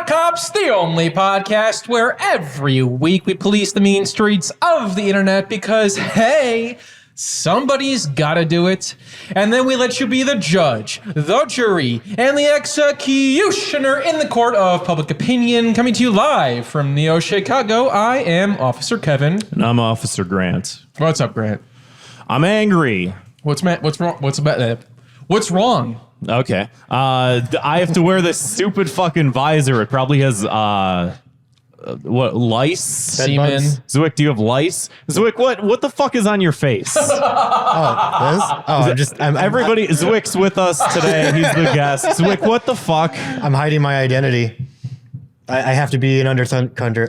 Thought Cops, the only podcast where every week we police the mean streets of the internet because, hey, somebody's gotta do it. And then we let you be the judge, the jury, and the executioner in the court of public opinion. Coming to you live from Neo Chicago, I am Officer Kevin. And I'm Officer Grant. What's up, Grant? I'm angry. What's wrong? What's wrong? Okay. I have to wear this stupid fucking visor. It probably has, lice? Semen. Zwick, do you have lice? Zwick, what the fuck is on your face? Everybody, Zwick's with us today. He's the guest. Zwick, what the fuck? I'm hiding my identity. I have to be an undercover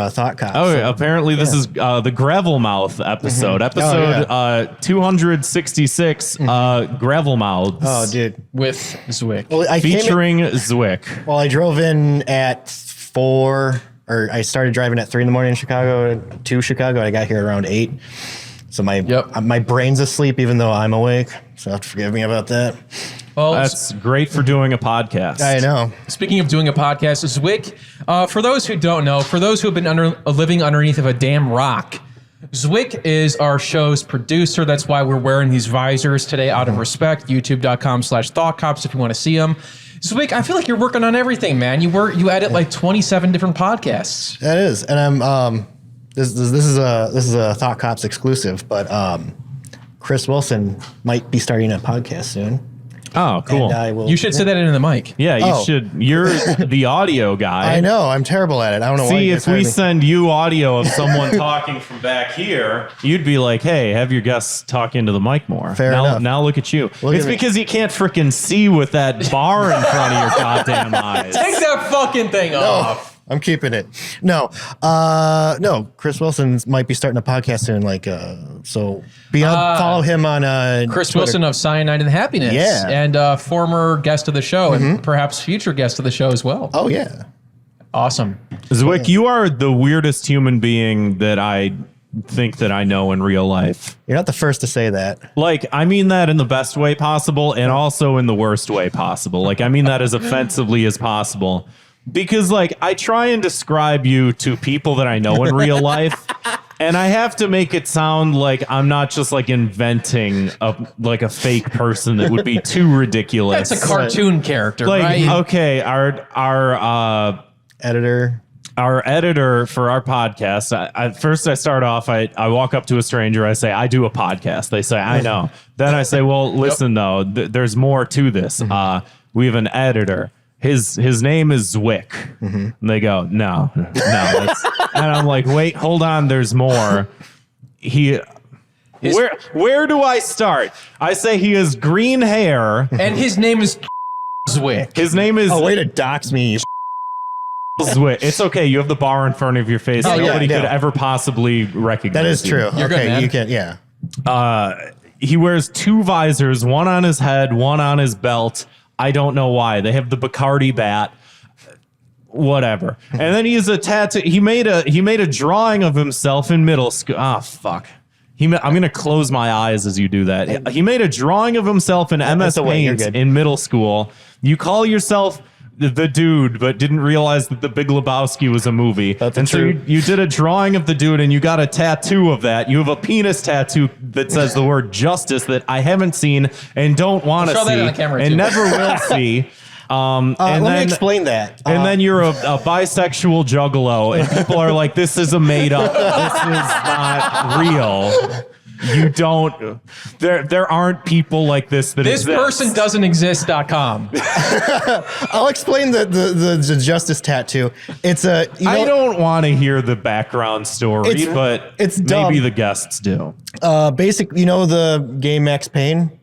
thought cop. Oh, so, apparently this is the Gravel Mouth episode. Episode 266, Gravel Mouths. Oh, dude. With Zwick. Well, featuring Zwick. Well, I drove in at 4, or I started driving at 3 in the morning in Chicago to Chicago. And I got here around 8. So my brain's asleep even though I'm awake. So you have to forgive me about that. Well, that's great for doing a podcast. I know. Speaking of doing a podcast, Zwick, for those who don't know, for those who have been living underneath of a damn rock, Zwick is our show's producer. That's why we're wearing these visors today out of respect. YouTube.com/ThoughtCops if you want to see them. Zwick, I feel like you're working on everything, man. You edit like 27 different podcasts. That is, and I'm this is a Thought Cops exclusive, but Chris Wilson might be starting a podcast soon. Oh, cool. You should say that into the mic. Yeah, you should. You're the audio guy. I know. I'm terrible at it. I don't know why. See, if we send you audio of someone talking from back here, you'd be like, hey, have your guests talk into the mic more. Fair enough. Now look at you. It's because you can't freaking see with that bar in front of your goddamn eyes. Take that fucking thing off. I'm keeping it. No, Chris Wilson might be starting a podcast soon. So follow him on Chris Twitter. Wilson of Cyanide and Happiness. Yeah. And former guest of the show and perhaps future guest of the show as well. Oh, yeah. Awesome. Zwick, you are the weirdest human being that I think that I know in real life. You're not the first to say that. Like, I mean that in the best way possible and also in the worst way possible. Like, I mean that as offensively as possible. Because, like, I try and describe you to people that I know in real life, and I have to make it sound like I'm not just, like, inventing a fake person that would be too ridiculous. That's a cartoon character, right? Okay, our editor. Our editor for our podcast, first I start off, I walk up to a stranger, I say, I do a podcast. They say, I know. Then I say, well, listen, though, there's more to this. We have an editor. His name is Zwick. And they go, no. And I'm like, wait, hold on. There's more. Where do I start? I say he has green hair. And his name is Zwick. His name is... Oh, way to dox me. Zwick. It's okay. You have the bar in front of your face. Nobody could ever possibly recognize That is true. You're good, man. You can, yeah. He wears 2 visors, one on his head, one on his belt. I don't know why. They have the Bacardi bat. Whatever. And then he has a tattoo. He made a drawing of himself in middle school. Ah, fuck. I'm going to close my eyes as you do that. He made a drawing of himself in MS Paint in middle school. You call yourself the dude, but didn't realize that The Big Lebowski was a movie. That's so you did a drawing of the dude and you got a tattoo of that. You have a penis tattoo that says the word justice that I haven't seen and don't want to see and never will see. Let me explain that. And then you're a bisexual juggalo and people are like, this is a made up. This is not real. You don't. There aren't people like this that this exist. person doesn't exist.com. I'll explain the justice tattoo. It's a. I don't want to hear the background story, but it's maybe dumb. the guests do. Basic. You know the game Max Payne.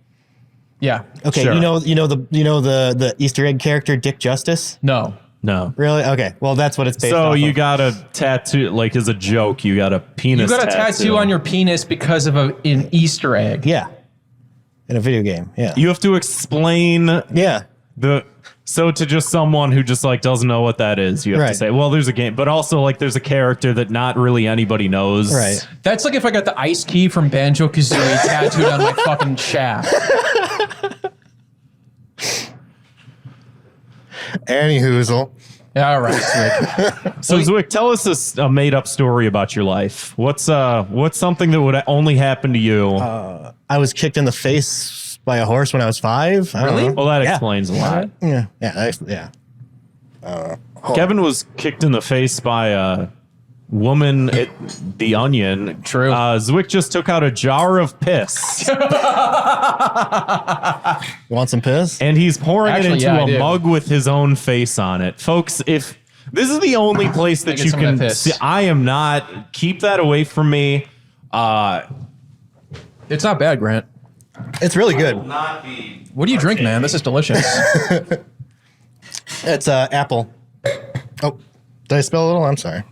Yeah. Okay. Sure. You know the Easter egg character Dick Justice. No. Really? Okay. Well, that's what it's based So off you of. got a tattoo, like as a joke, you got a penis. You got a tattoo on your penis because of an Easter egg. Yeah. In a video game. Yeah. You have to explain. Yeah. So to just someone who just like doesn't know what that is, you have to say, well, there's a game, but also like there's a character that not really anybody knows. Right. That's like if I got the ice key from Banjo-Kazooie tattooed on my fucking shaft. Any hoozle. All right, Zwick. So Zwick, tell us a made up story about your life. What's something that would only happen to you? I was kicked in the face by a horse when I was 5. I don't Really? know. Well, that explains a lot. Yeah. Kevin was kicked in the face by a woman at the Onion. True. Zwick just took out a jar of piss Want some piss? and he's pouring Actually, it yeah, I into a do. mug with his own face on it. Folks, if this is the only place that get you some of that can piss. see, I am not. Keep that away from me. It's not bad, Grant. It's really good. Not be. What do you drink, man? This is delicious. It's apple. Oh, did I spell a little? I'm sorry.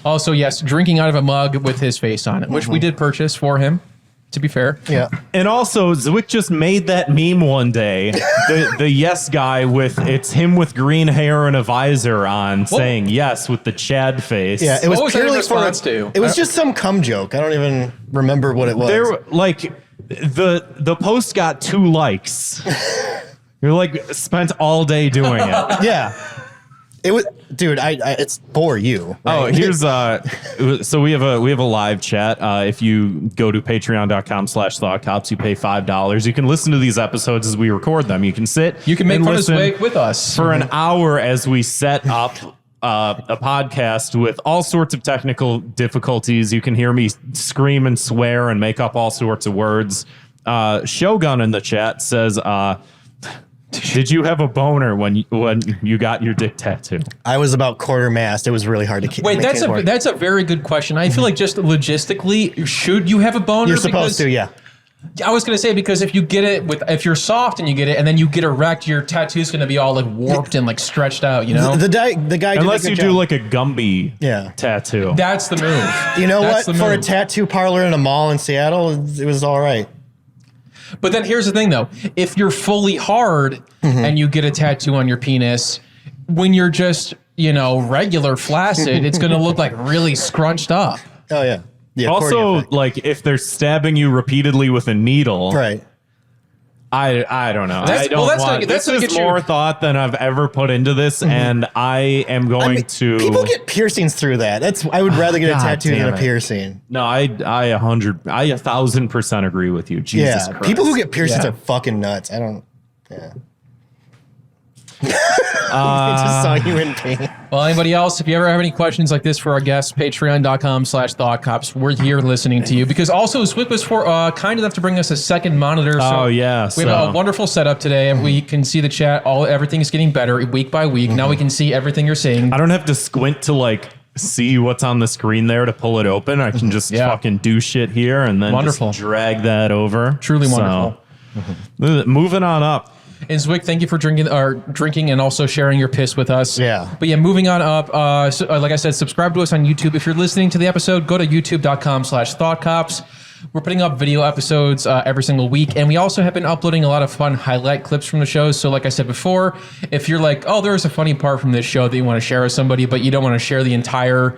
Also, yes, drinking out of a mug with his face on it, which we did purchase for him, to be fair. Yeah. And also, Zwick just made that meme one day. The yes guy with it's him with green hair and a visor on, saying yes with the Chad face. Yeah, it was What was that in purely response to? It was just some cum joke. I don't even remember what it was. There, like the post got 2 likes. You're like spent all day doing it. Yeah. It was, dude. It's for you. Oh, right? here's so we have a live chat. If you go to patreon.com/thoughtcops, you pay $5. You can listen to these episodes as we record them. You can sit. You can make and fun of listen Zwick with us. for an hour as we set up a podcast with all sorts of technical difficulties. You can hear me scream and swear and make up all sorts of words. Shogun in the chat says, did you have a boner when you got your dick tattoo? I was about quarter mast. It was really hard to keep. Wait, that's a very good question. I feel like just logistically, should you have a boner? You're supposed to, yeah. I was gonna say because if you get it if you're soft and you get it and then you get erect, your tattoo's gonna be all like warped and like stretched out. You know, The guy did Unless a you good do job. like a Gumby tattoo. that's the move. You know That's what? the For a move. tattoo parlor in a mall in Seattle, it was all right. But then here's the thing, though: if you're fully hard and you get a tattoo on your penis, when you're just regular flaccid, it's gonna look like really scrunched up. Oh yeah. Yeah. Also, like if they're stabbing you repeatedly with a needle, right. I don't know. That's- I don't well, that's want. gonna- that's This gonna is get you- more thought than I've ever put into this, and I am going to. People get piercings through that. I would rather get a God tattoo than damn a it. piercing. No, I 1,000% agree with you. Jesus Yeah. Christ. People who get piercings Yeah. are fucking nuts. I don't. Yeah. I just saw you in pain. Well, anybody else, if you ever have any questions like this for our guests, patreon.com/thoughtcops. We're here listening to you because also Zwick was kind enough to bring us a second monitor. Oh, yeah, We have so- a wonderful setup today and we can see the chat. Everything is getting better week by week. Now we can see everything you're saying. I don't have to squint to like see what's on the screen there to pull it open. I can just Yeah. fucking do shit here and then Wonderful. just drag that over. Truly wonderful. Moving on up. And Zwick, thank you for drinking and also sharing your piss with us. Yeah. But yeah, moving on up. Like I said, subscribe to us on YouTube. If you're listening to the episode, go to youtube.com/thoughtcops. We're putting up video episodes every single week, and we also have been uploading a lot of fun highlight clips from the shows. So like I said before, if you're like, oh, there's a funny part from this show that you want to share with somebody, but you don't want to share the entire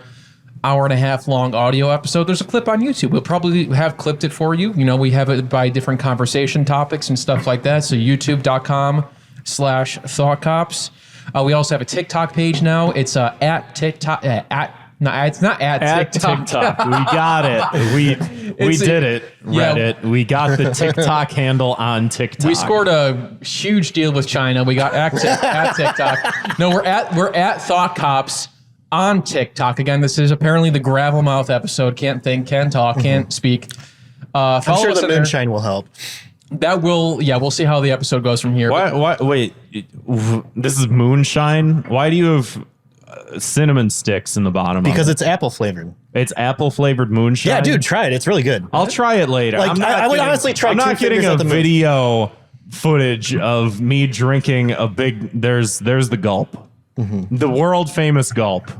hour and a half long audio episode, there's a clip on YouTube. We'll probably have clipped it for you. We have it by different conversation topics and stuff like that. So youtube.com/thoughtcops. We also have a TikTok page now. It's at TikTok it's not at TikTok. We got it. We did it. Yeah. Reddit. We got the TikTok handle on TikTok. We scored a huge deal with China. We got at TikTok. No, we're at Thought Cops on TikTok. Again, this is apparently the gravel mouth episode. Can't think, can't talk, can't speak. I'm sure us the in there. moonshine will help. We'll see how the episode goes from here. Why? Wait. This is moonshine. Why do you have cinnamon sticks in the bottom? Because of it's apple flavored. it's apple flavored moonshine. Yeah, dude, try it. It's really good. I'll try it later. Like, I would honestly try I'm two not getting fingers a at the moon. video footage of me drinking a big. There's the gulp, the world famous gulp.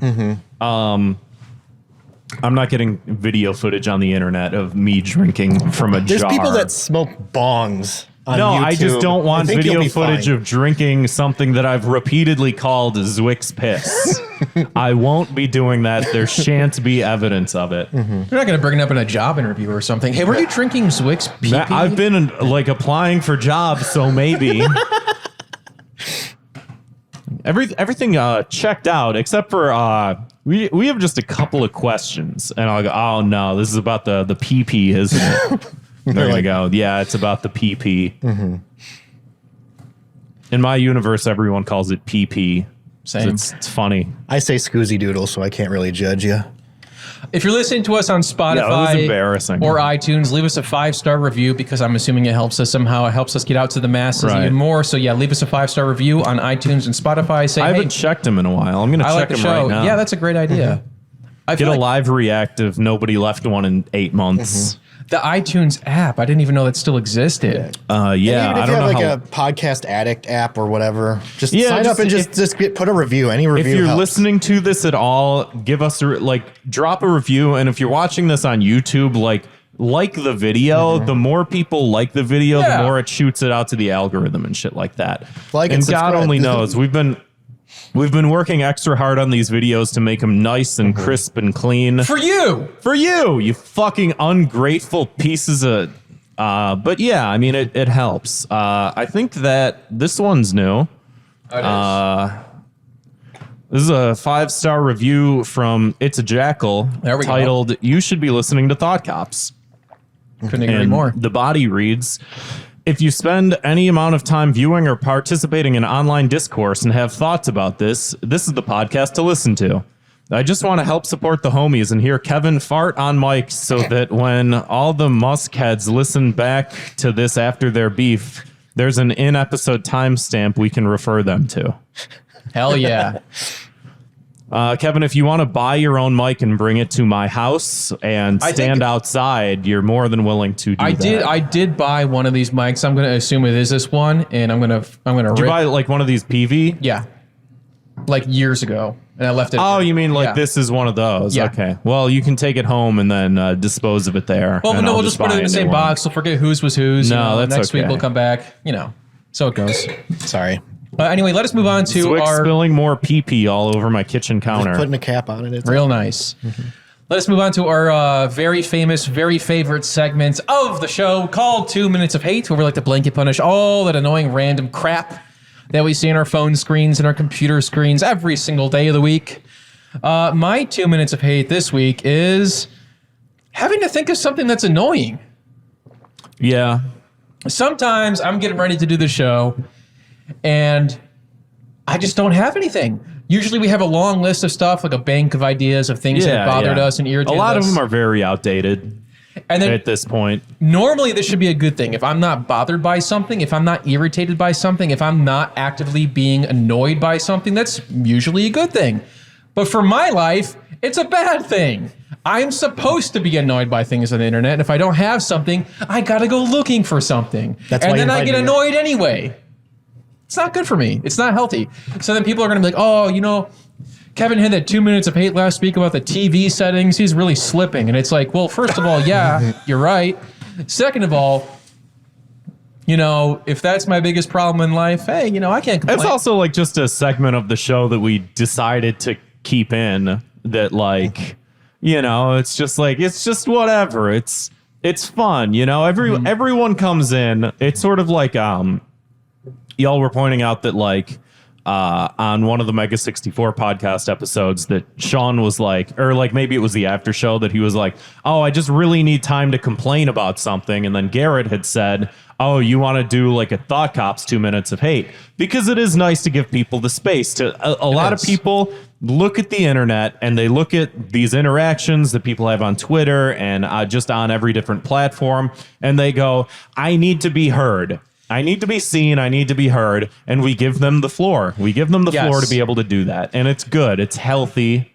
I'm not getting video footage on the internet of me drinking from a There's jar. people that smoke bongs on No, YouTube. I just don't want think you'll video be footage fine. of drinking something that I've repeatedly called Zwick's piss. I won't be doing that. There shan't be evidence of it. You're not going to bring it up in a job interview or something. Hey, were you drinking Zwick's pee-pee? I've been like applying for jobs, so maybe. everything checked out except for we have just a couple of questions, and I'll go, oh no, this is about the PP, isn't it? They're gonna go, yeah, it's about the PP. Mm-hmm. In my universe, everyone calls it PP. Same. It's funny. I say Scoozy Doodle, so I can't really judge you. If you're listening to us on Spotify that was embarrassing. or iTunes, leave us a 5-star review because I'm assuming it helps us somehow. It helps us get out to the masses Right. even more. So yeah, leave us a 5-star review on iTunes and Spotify. Say, I hey, haven't checked him in a while. I'm gonna I check like the him show. right now. Yeah, that's a great idea. I Get feel a like live reactive. Nobody left one in 8 months. the iTunes app, I didn't even know that still existed. Yeah, Even if I you don't have know like how. a podcast addict app or whatever, just Yeah, sign up and put a review. Any review If you're helps. listening to this at all, give us drop a review. And if you're watching this on YouTube, like the video. The more people like the video, Yeah. the more it shoots it out to the algorithm and shit like that. Like and and God subscribe. only knows. We've been working extra hard on these videos to make them nice and crisp and clean. For you! For you fucking ungrateful pieces of. But yeah, I mean it helps. I think that this one's new. This is a 5-star review from It's a Jackal There we go. titled "You Should Be Listening to Thought Cops." Couldn't agree And more. the body reads, if you spend any amount of time viewing or participating in online discourse and have thoughts about this is the podcast to listen to. I just want to help support the homies and hear Kevin fart on mic so that when all the Muskheads listen back to this after their beef, there's an in-episode timestamp we can refer them to. Hell yeah. Kevin, if you want to buy your own mic and bring it to my house and stand outside, you're more than willing to do that. I did buy one of these mics. I'm going to assume it is this one, and I'm going to Did you buy like one of these PV? Yeah. Like years ago. And I left it. Oh, here. you mean like Yeah. this is one of those? Yeah. Okay. Well, you can take it home and then dispose of it there. Well, and no, I'll we'll just put it buy in the a same new one. box. We'll forget whose was whose. No, that's next week okay. we'll come back. So it goes. Sorry, Anyway, let us move on to Zwick our spilling more pee-pee all over my kitchen counter. putting a cap on it. It's real nice. Let us move on to our very famous, very favorite segment of the show called 2 Minutes of Hate, where we like to blanket punish all that annoying random crap that we see on our phone screens and our computer screens every single day of the week. My 2 minutes of hate this week is having to think of something that's annoying. Yeah. Sometimes I'm getting ready to do the show and I just don't have anything. Usually we have a long list of stuff, like a bank of ideas of things that have bothered us and irritated us. A lot of them are very outdated and then at this point. normally this should be a good thing. If I'm not bothered by something, if I'm not irritated by something, if I'm not actively being annoyed by something, that's usually a good thing. But for my life, it's a bad thing. I'm supposed to be annoyed by things on the internet. And if I don't have something, I gotta go looking for something. That's and why then you I get invited me. annoyed anyway. It's not good for me. It's not healthy. So then people are gonna be like, oh, Kevin had that 2 minutes of hate last week about the TV settings. He's really slipping. And it's like, well, first of all, yeah, you're right. Second of all, if that's my biggest problem in life, hey, I can't complain. It's also like just a segment of the show that we decided to keep in that it's just like, it's just whatever. It's fun. Everyone comes in. It's sort of like, y'all were pointing out that on one of the Mega 64 podcast episodes that Sean was like, or like maybe it was the after show that he was like, oh, I just really need time to complain about something. And then Garrett had said, oh, you want to do like a Thought Cops 2 minutes of hate, because it is nice to give people the space to a lot of people look at the internet and they look at these interactions that people have on Twitter and just on every different platform. And they go, I need to be heard. I need to be seen. I need to be heard. And we give them the floor. We give them the floor to be able to do that. And it's good. It's healthy.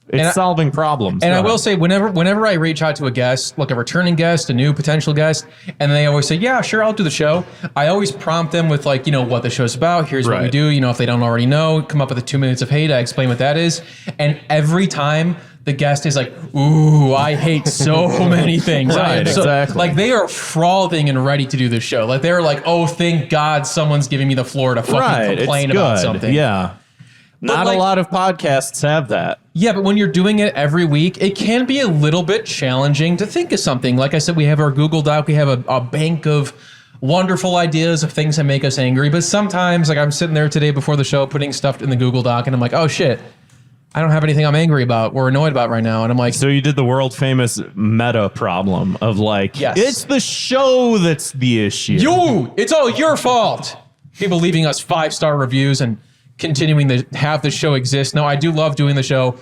It's solving problems. And I will say, whenever I reach out to a guest, like a returning guest, a new potential guest, and they always say, yeah, sure, I'll do the show. I always prompt them with what the show's about. Here's what we do. If they don't already know, come up with the 2 minutes of hate. I explain what that is. And every time the guest is like, ooh, I hate so many things. Exactly. Like they are frothing and ready to do this show. Like they're like, oh, thank God someone's giving me the floor to fucking complain about something. Yeah. Not a lot of podcasts have that. Yeah, but when you're doing it every week, it can be a little bit challenging to think of something. Like I said, we have our Google Doc. We have a bank of wonderful ideas of things that make us angry. But sometimes, like I'm sitting there today before the show, putting stuff in the Google Doc, and I'm like, oh shit, I don't have anything I'm angry about or annoyed about right now. And I'm like, so you did the world famous meta problem of like, yes. It's the show that's the issue. It's all your fault. People leaving us 5-star reviews and continuing to have the show exist. No, I do love doing the show,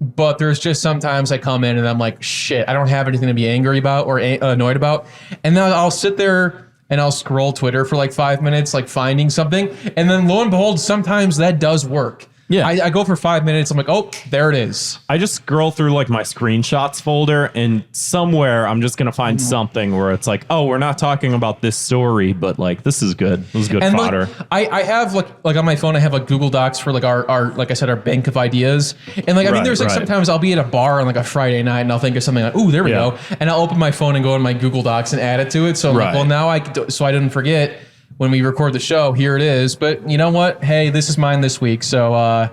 but there's just sometimes I come in and I'm like, shit, I don't have anything to be angry about or annoyed about. And then I'll sit there and I'll scroll Twitter for like 5 minutes, like finding something. And then lo and behold, sometimes that does work. Yeah. I go for 5 minutes. I'm like, oh, there it is. I just scroll through like my screenshots folder, and somewhere I'm just going to find something where it's like, oh, we're not talking about this story, but like, this is good. This is good and fodder. Like, I have like on my phone, I have like Google Docs for like our like I said, our bank of ideas. And like, I mean, there's like sometimes I'll be at a bar on like a Friday night and I'll think of something like, ooh, there we go. And I'll open my phone and go in my Google Docs and add it to it. So I'm like, well, now so I didn't forget when we record the show, here it is. But you know what? Hey, this is mine this week. So,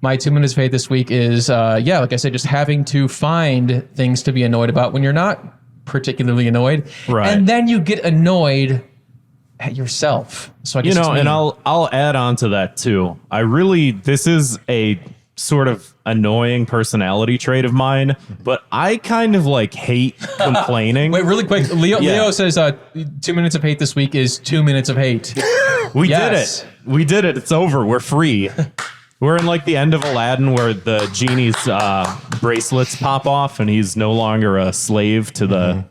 my 2 minutes of hate this week is, like I said, just having to find things to be annoyed about when you're not particularly annoyed. Right. And then you get annoyed at yourself. So I guess and I'll add on to that too. This is a sort of annoying personality trait of mine, but I kind of like hate complaining. Wait, really quick. Leo says 2 minutes of hate this week is 2 minutes of hate. We did it. We did it. It's over. We're free. We're in like the end of Aladdin where the genie's bracelets pop off and he's no longer a slave to the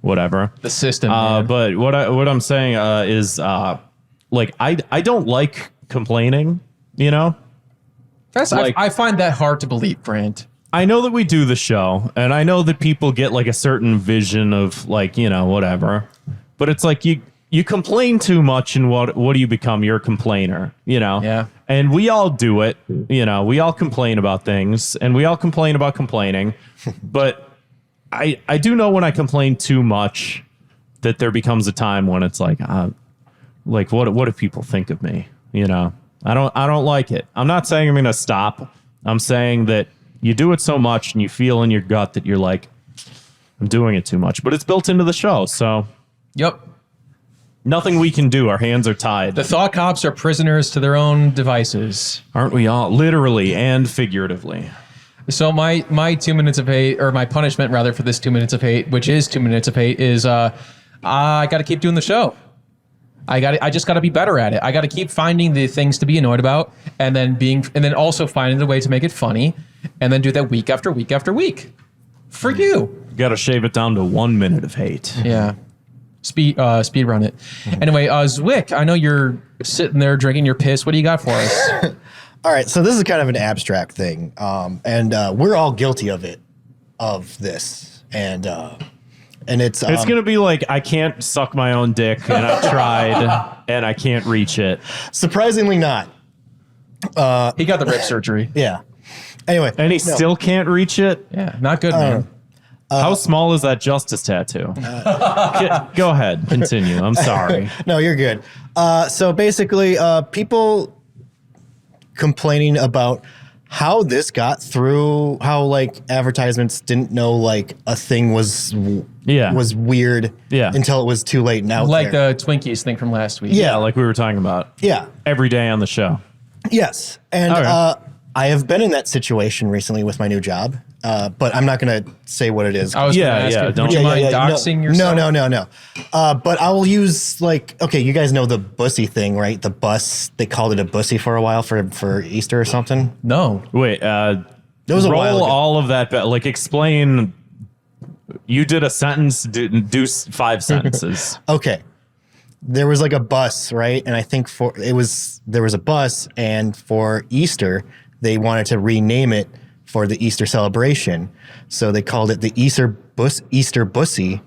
whatever. The system. But what I'm saying is like I don't like complaining, you know? That's like, I find that hard to believe, Grant. I know that we do the show and I know that people get like a certain vision of like, you know, whatever. But it's like you complain too much, and what do you become? You're a complainer, you know? Yeah. And we all do it, you know, we all complain about things and we all complain about complaining. But I do know when I complain too much that there becomes a time when it's like what do people think of me? You know, I don't like it. I'm not saying I'm going to stop. I'm saying that you do it so much and you feel in your gut that you're like, I'm doing it too much, but it's built into the show. So, yep. Nothing we can do. Our hands are tied. The thought cops are prisoners to their own devices. Aren't we all? Literally and figuratively. So my 2 minutes of hate, or my punishment rather for this 2 minutes of hate, which is 2 minutes of hate, is I got to keep doing the show. I just got to be better at it. I got to keep finding the things to be annoyed about, and then also finding a way to make it funny, and then do that week after week after week. For you. Got to shave it down to 1 minute of hate. Yeah. Speed run it. Anyway, Zwick, I know you're sitting there drinking your piss. What do you got for us? All right, so this is kind of an abstract thing, and we're all guilty of this, and it's gonna be like I can't suck my own dick, and I've tried, and I can't reach it. Surprisingly, not. He got the rib surgery. Yeah. Anyway, and he still can't reach it. Yeah, not good, man. How small is that justice tattoo? Go ahead, continue. I'm sorry. No, you're good. So basically, people complaining about how this got through, how like advertisements didn't know like a thing was weird until it was too late and out like there. the Twinkies thing from last week. Yeah, like we were talking about. Yeah. Every day on the show. Yes. And I have been in that situation recently with my new job, but I'm not going to say what it is. I was going to ask you, would you mind doxing yourself? No. But I will use like, okay, you guys know the bussy thing, right? The bus, they called it a bussy for a while for Easter or something. No. Wait, it was a while ago. All of that, like explain, you did a sentence, do 5 sentences. Okay. There was like a bus, right? And I think there was a bus, and for Easter, they wanted to rename it for the Easter celebration. So they called it the Easter Bussy,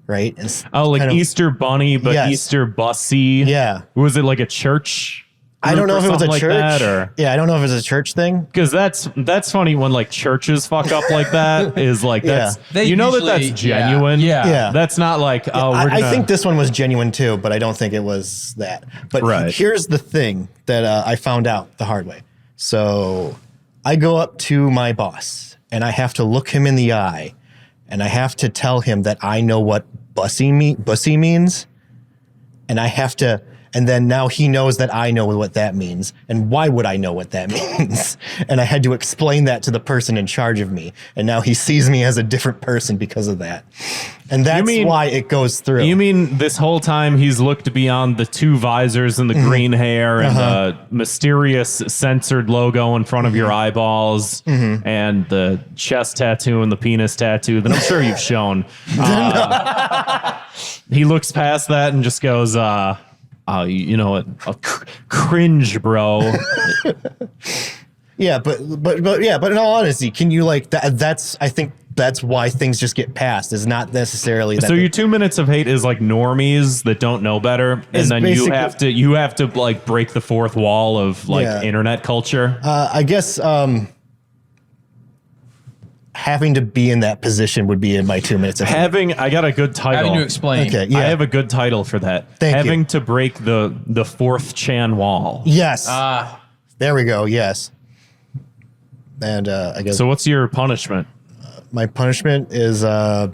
right? Like Easter Bunny, but yes. Easter Bussy. Yeah. Was it like a church? I don't know if it was a like church. That, yeah, I don't know if it was a church thing. Because that's funny when like churches fuck up like that. Is like that's you know that's genuine. Yeah. That's not like I think this one was genuine too, but I don't think it was that. But here's the thing that I found out the hard way. So I go up to my boss and I have to look him in the eye, and I have to tell him that I know what bussy means. and I have to. And then now he knows that I know what that means. And why would I know what that means? And I had to explain that to the person in charge of me. And now he sees me as a different person because of that. And that's why it goes through. You mean this whole time he's looked beyond the 2 visors and the green hair and the mysterious censored logo in front of your eyeballs and the chest tattoo and the penis tattoo that I'm sure you've shown. He looks past that and just goes, you know what? Cringe, bro. Yeah, but in all honesty, can you like that? I think that's why things just get passed. Is not necessarily that. So your 2 minutes of hate is like normies that don't know better, and then you have to like break the fourth wall of like internet culture. I guess having to be in that position would be in my 2 minutes of hate. I got a good title. Having to explain. Okay, yeah. I have a good title for that. Having to break the fourth Chan wall. Yes. There we go. Yes. And I guess. So what's your punishment? My punishment is they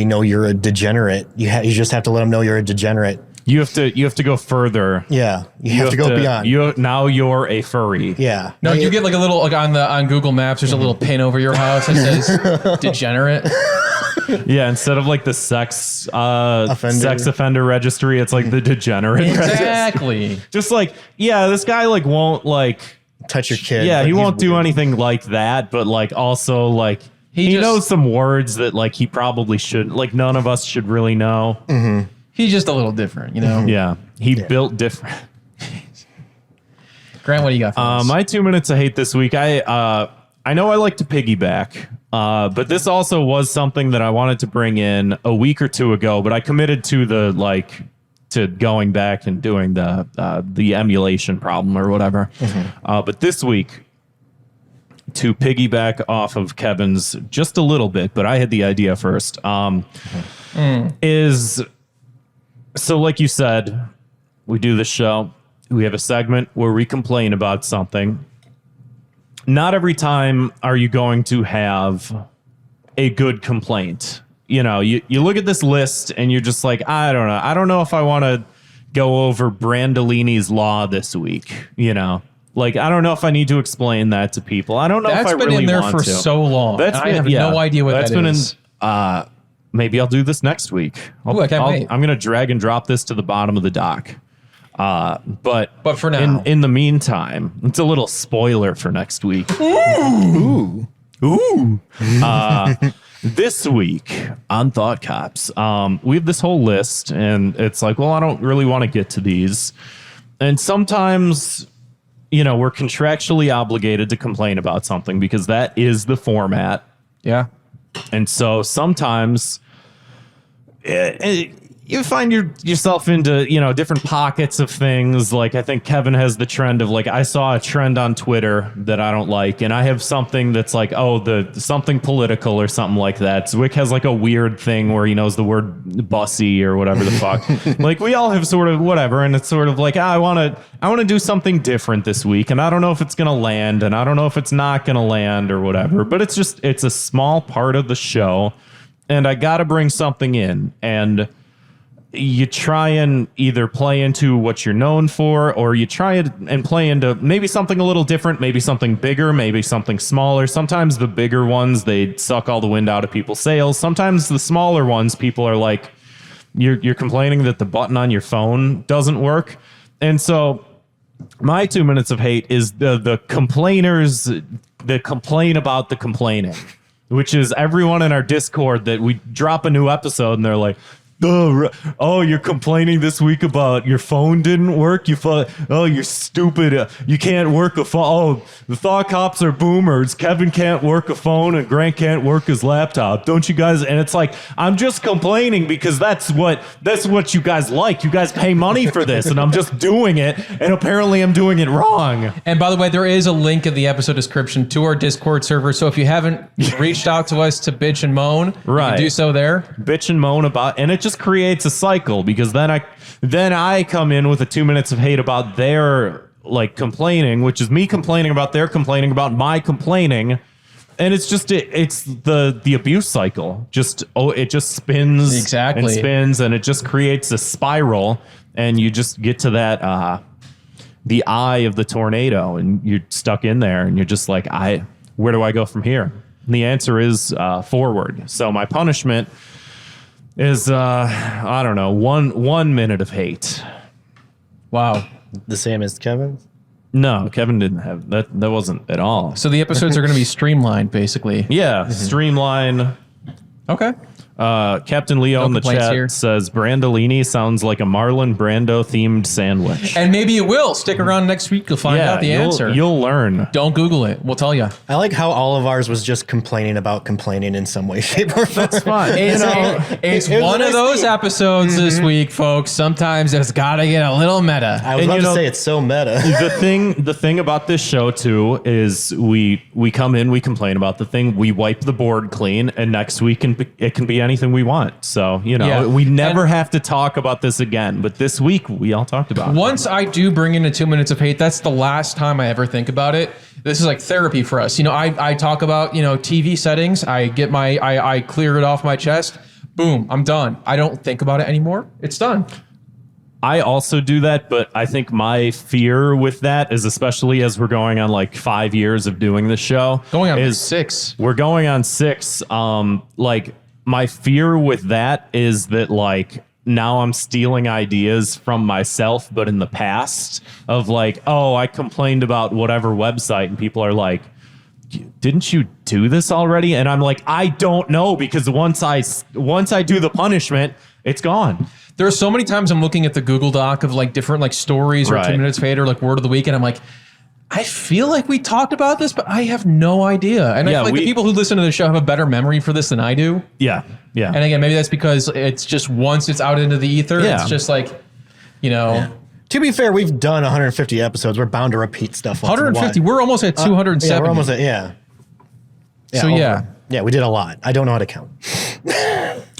know you're a degenerate. You just have to let them know you're a degenerate. You have to go further. Yeah, you have to go beyond. Now you're a furry. Yeah. No, you get like a little like on Google Maps. There's a little pin over your house that says degenerate. Yeah, instead of like the sex offender registry, it's like the degenerate Exactly. registry. Just like, yeah, this guy like won't like touch your kid. Yeah, he won't do anything like that, but like also like he knows some words that like he probably should, like none of us should really know. Mm-hmm. He's just a little different, you know? Yeah. He built different. Grant, what do you got for us? My 2 minutes of hate this week. I know I like to piggyback, but this also was something that I wanted to bring in a week or two ago, but I committed to to going back and doing the emulation problem or whatever. But this week, to piggyback off of Kevin's just a little bit, but I had the idea first, is... So like you said, we do this show. We have a segment where we complain about something. Not every time are you going to have a good complaint. You know, you look at this list and you're just like, I don't know. I don't know if I want to go over Brandolini's Law this week. You know, like, I don't know if I need to explain that to people. I don't know if I really want to. That's been in there for so long. I have no idea what that is. Maybe I'll do this next week. I can't wait. I'm going to drag and drop this to the bottom of the dock. But for now, in the meantime, it's a little spoiler for next week. Ooh. This week on Thought Cops, we have this whole list, and it's like, well, I don't really want to get to these. And sometimes, you know, we're contractually obligated to complain about something because that is the format. Yeah. And so sometimes you find yourself into, you know, different pockets of things. Like I think Kevin has the trend of like, I saw a trend on Twitter that I don't like. And I have something that's like, something political or something like that. Zwick has like a weird thing where he knows the word bussy or whatever the fuck. Like we all have sort of whatever. And it's sort of like, I want to do something different this week. And I don't know if it's going to land and I don't know if it's not going to land or whatever, but it's a small part of the show. And I got to bring something in, and you try and either play into what you're known for, or you try and play into maybe something a little different, maybe something bigger, maybe something smaller. Sometimes the bigger ones, they suck all the wind out of people's sails. Sometimes the smaller ones, people are like, you're complaining that the button on your phone doesn't work. And so my 2 minutes of hate is the complainers that complain about the complaining, which is everyone in our Discord that we drop a new episode and they're like, oh, you're complaining this week about your phone didn't work? You're stupid. You can't work a phone. Oh, the Thought Cops are boomers. Kevin can't work a phone and Grant can't work his laptop. Don't you guys? And it's like, I'm just complaining because that's what you guys like. You guys pay money for this and I'm just doing it. And apparently I'm doing it wrong. And by the way, there is a link in the episode description to our Discord server. So if you haven't reached out to us to bitch and moan, you can do so there. Bitch and moan about, and it just creates a cycle because then I come in with a 2 minutes of hate about their like complaining, which is me complaining about their complaining about my complaining, And it's just it's the abuse cycle. It just spins Exactly. and spins, and it just creates a spiral, and you just get to that the eye of the tornado, and you're stuck in there, and you're just like, where do I go from here? And the answer is forward. So my punishment is I don't know, 1 minute of hate. Wow. The same as Kevin. No, Kevin didn't have that. That wasn't at all. So the episodes are going to be streamlined, basically. Yeah, streamline. Okay. Captain Leo in the complaints chat here. says Brandolini sounds like a Marlon Brando themed sandwich. And maybe it will. Stick around next week. You'll find out the answer. You'll learn. Don't Google it. We'll tell you. I like how all of ours was just complaining about complaining in some way, shape, or form. That's fine. It's it was one a of nice those thing. episodes this week, folks. Sometimes it's got to get a little meta. I was And about you to know- say it's so meta. The thing about this show too is we come in, we complain about the thing, we wipe the board clean, and next week it can be anything we want. So Yeah. we never And- have to talk about this again. But this week we all talked about it. Once I do bring in a 2 minutes of hate, that's the last time I ever think about it. This is like therapy for us. I talk about, TV settings. I get I clear it off my chest. Boom, I'm done. I don't think about it anymore. It's done. I also do that, but I think my fear with that is, especially as we're going on like 5 years of doing this show, Going on is 6. We're going on 6. Like my fear with that is that like now I'm stealing ideas from myself, but in the past of like, oh, I complained about whatever website, and people are like, didn't you do this already? And I'm like, I don't know, because once I do the punishment, it's gone. There are so many times I'm looking at the Google Doc of like different like stories or Right. 2 minutes of hate or like word of the week, and I'm like, I feel like we talked about this, but I have no idea. And I Yeah, feel like the people who listen to the show have a better memory for this than I do. Yeah. And again, maybe that's because it's just once it's out into the ether, Yeah. it's just like, To be fair, we've done 150 episodes. We're bound to repeat stuff. once in a 150. while. We're almost at 270. Yeah, we're almost at, yeah. So, over. yeah. Yeah, we did a lot. I don't know how to count.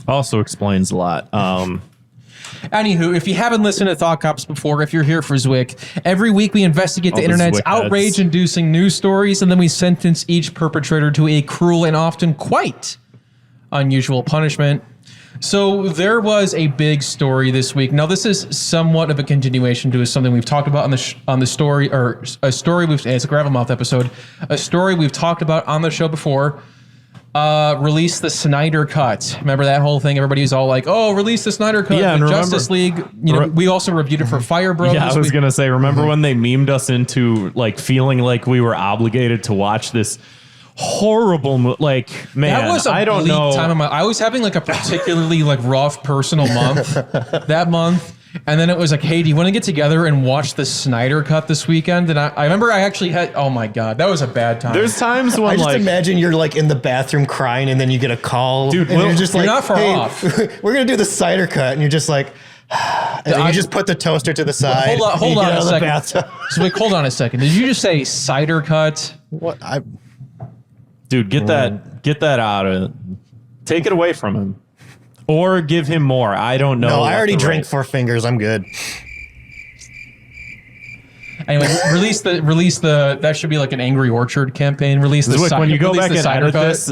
Also explains a lot. Anywho, if you haven't listened to Thought Cops before, if you're here for Zwick, every week we investigate the All the internet's Zwick heads. outrage-inducing news stories, and then we sentence each perpetrator to a cruel and often quite unusual punishment. So there was a big story this week. Now this is somewhat of a continuation to something we've talked about on the story, or a story it's a Gravelmouth episode, a story we've talked about on the show before. Release the Snyder Cut. Remember that whole thing? Everybody was all like, "Oh, release the Snyder Cut." Yeah, and with remember- Justice League. We also reviewed it for Fire Bros. Yeah, I was We- gonna say, remember when they memed us into like feeling like we were obligated to watch this horrible man, That was a I don't bleak know. time of my. I was having like a particularly like rough personal month that month, and then it was like, "Hey, do you want to get together and watch the Snyder Cut this weekend?" And I remember I actually had. Oh my god, that was a bad time. There's times I when just like imagine you're like in the bathroom crying, and then you get a call, Dude, and Will, you're just you're like, not far "Hey, off." we're gonna do the cider cut," and you're just like, and then you just put the toaster to the side. Hold and you on get a out of the second. bathtub. So wait, hold on a second. Did you just say Cider Cut? What? dude, get that out of, take it away from him, or give him more. I don't know. No, I what already to drank rate. 4 fingers. I'm good. Anyway, release the. That should be like an Angry Orchard campaign. Release the. Zwick, when you go release back the and cider edit cut. this,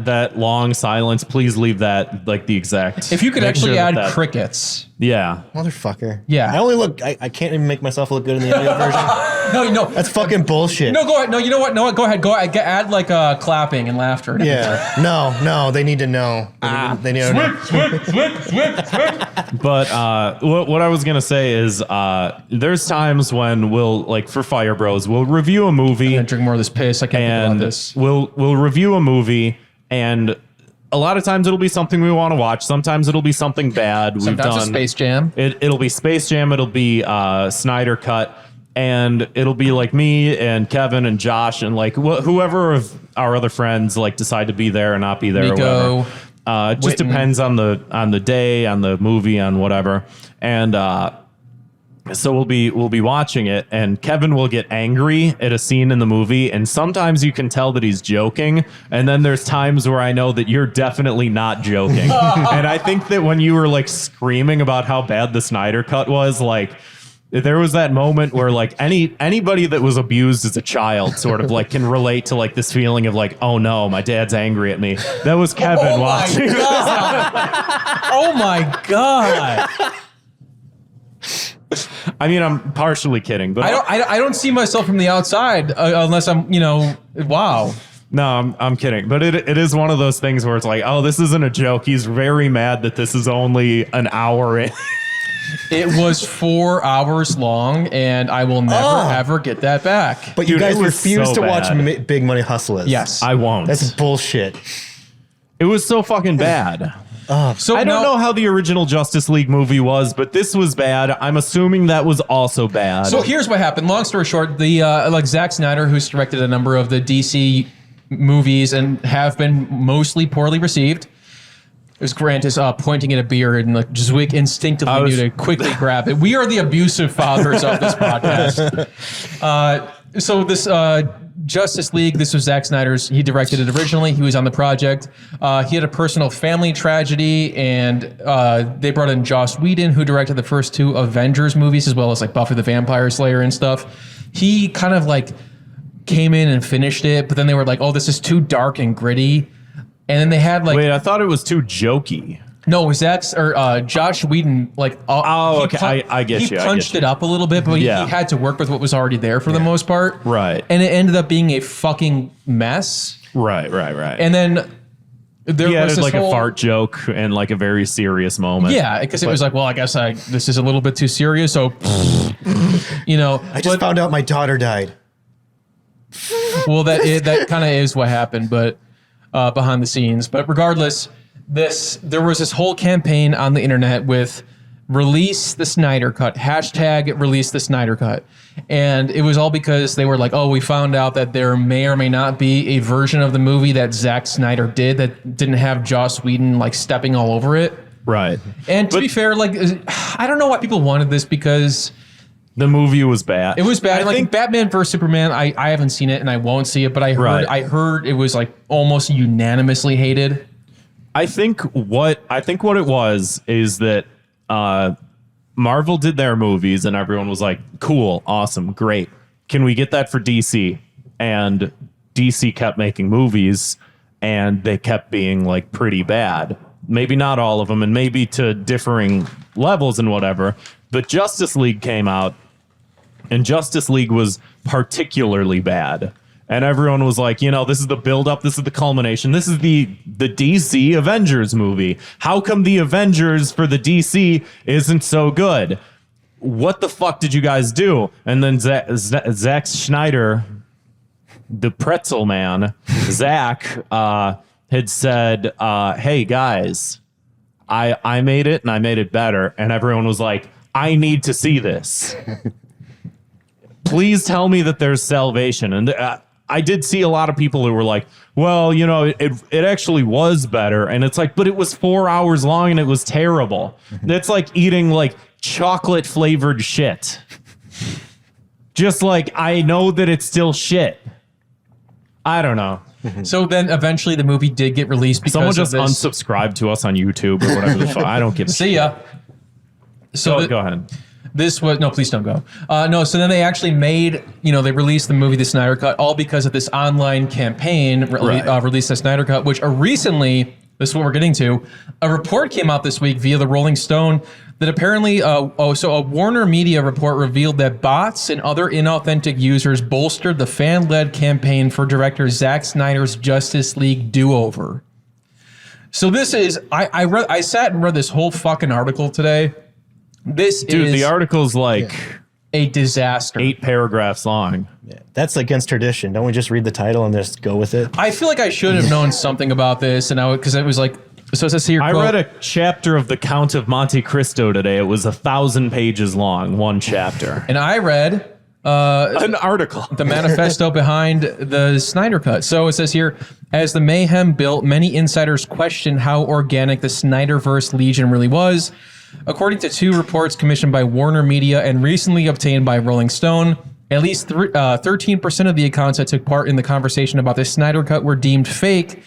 that long silence, please leave that like the exact. If you could make actually sure add that- crickets. Yeah. Motherfucker. Yeah. I only look. I can't even make myself look good in the audio version. No. That's fucking bullshit. No, go ahead. No, you know what? No, go ahead. Go ahead. Add like clapping and laughter. Yeah. No. They need to know. They need to know. But what I was gonna say is there's times when we'll, like, for Fire Bros, we'll review a movie I'm gonna drink more of this piss. I can't think and about this. we'll review a movie, and a lot of times it'll be something we want to watch. Sometimes it'll be something bad. Sometimes a Space Jam. It'll be Space Jam. It'll be Snyder Cut, and it'll be like me and Kevin and Josh and like whoever of our other friends like decide to be there or not be there. Nico, or whatever. It just Witten. depends on the day, on the movie, on whatever. And so we'll be watching it, and Kevin will get angry at a scene in the movie, and sometimes you can tell that he's joking, and then there's times where I know that you're definitely not joking. And I think that when you were like screaming about how bad the Snyder Cut was, like There was that moment where like anybody that was abused as a child sort of like can relate to like this feeling of like, oh no, my dad's angry at me. That was Kevin watching. Oh my God. I mean, I'm partially kidding, but I don't see myself from the outside unless I'm, wow. no, I'm kidding. But it is one of those things where it's like, oh, this isn't a joke. He's very mad that this is only an hour in. It was 4 hours long, and I will never, ever get that back. But you guys it was refuse so to watch bad. Big Money Hustlers. Yes. I won't. That's bullshit. It was so fucking bad. So I don't know how the original Justice League movie was, but this was bad. I'm assuming that was also bad. So here's what happened. Long story short, the like Zack Snyder, who's directed a number of the DC movies and have been mostly poorly received. It was Grant is pointing at a beer, and like Zwick instinctively knew to quickly grab it. We are the abusive fathers of this podcast. So this Justice League, this was Zack Snyder's. He directed it originally. He was on the project. He had a personal family tragedy, and they brought in Joss Whedon, who directed the first 2 Avengers movies, as well as like Buffy the Vampire Slayer and stuff. He kind of like came in and finished it, but then they were like, "Oh, this is too dark and gritty." And then they had like, wait, I thought it was too jokey. no, Zach's or Josh Whedon like. Okay, I get you. He punched it up a little bit, but he had to work with what was already there for the most part. Right. And it ended up being a fucking mess. Right. And then there He was added this like whole, a fart joke and like a very serious moment. Yeah, because it was like, well, I guess this is a little bit too serious, so I just found out my daughter died. Well, that kind of is what happened, but behind the scenes. But regardless, there was this whole campaign on the internet with release the Snyder Cut, hashtag release the Snyder Cut. And it was all because they were like, oh, we found out that there may or may not be a version of the movie that Zack Snyder did that didn't have Joss Whedon like stepping all over it. Right. And to be fair, like, I don't know why people wanted this because the movie was bad. it was bad. I think Batman vs Superman, I haven't seen it and I won't see it, but I heard it was like almost unanimously hated. I think what it was is that Marvel did their movies and everyone was like, cool, awesome, great. Can we get that for DC? And DC kept making movies and they kept being like pretty bad. Maybe not all of them and maybe to differing levels and whatever. But Justice League came out and Justice League was particularly bad. And everyone was like, this is the build-up, this is the culmination, this is the DC Avengers movie. How come the Avengers for the DC isn't so good? What the fuck did you guys do? And then Zack Snyder, the pretzel man, Zack, had said, hey, guys, I made it, and I made it better. And everyone was like, I need to see this. Please tell me that there's salvation. And I did see a lot of people who were like, well, it actually was better. And it's like, but it was 4 hours long and it was terrible. That's like eating like chocolate flavored shit. Just like, I know that it's still shit. I don't know. So then eventually the movie did get released because someone just of this. unsubscribed to us on YouTube or whatever the fuck. I don't give a shit. See ya. So Go ahead. This was no, please don't go. No, so then they actually made, they released the movie The Snyder Cut, all because of this online campaign, Release the Snyder Cut, which recently, this is what we're getting to, a report came out this week via the Rolling Stone that apparently, so a Warner Media report revealed that bots and other inauthentic users bolstered the fan-led campaign for director Zack Snyder's Justice League do-over. So this is, I sat and read this whole fucking article today. Dude, the article's like a disaster. 8 paragraphs long. Yeah, that's against tradition. Don't we just read the title and just go with it? I feel like I should have known something about this, and because it was like, so it says here. I read a chapter of The Count of Monte Cristo today. It was 1,000 pages long, one chapter. And I read an article, the manifesto behind the Snyder Cut. So it says here, as the mayhem built, many insiders questioned how organic the Snyderverse Legion really was. According to 2 reports commissioned by Warner Media and recently obtained by Rolling Stone, at least 13% of the accounts that took part in the conversation about the Snyder Cut were deemed fake,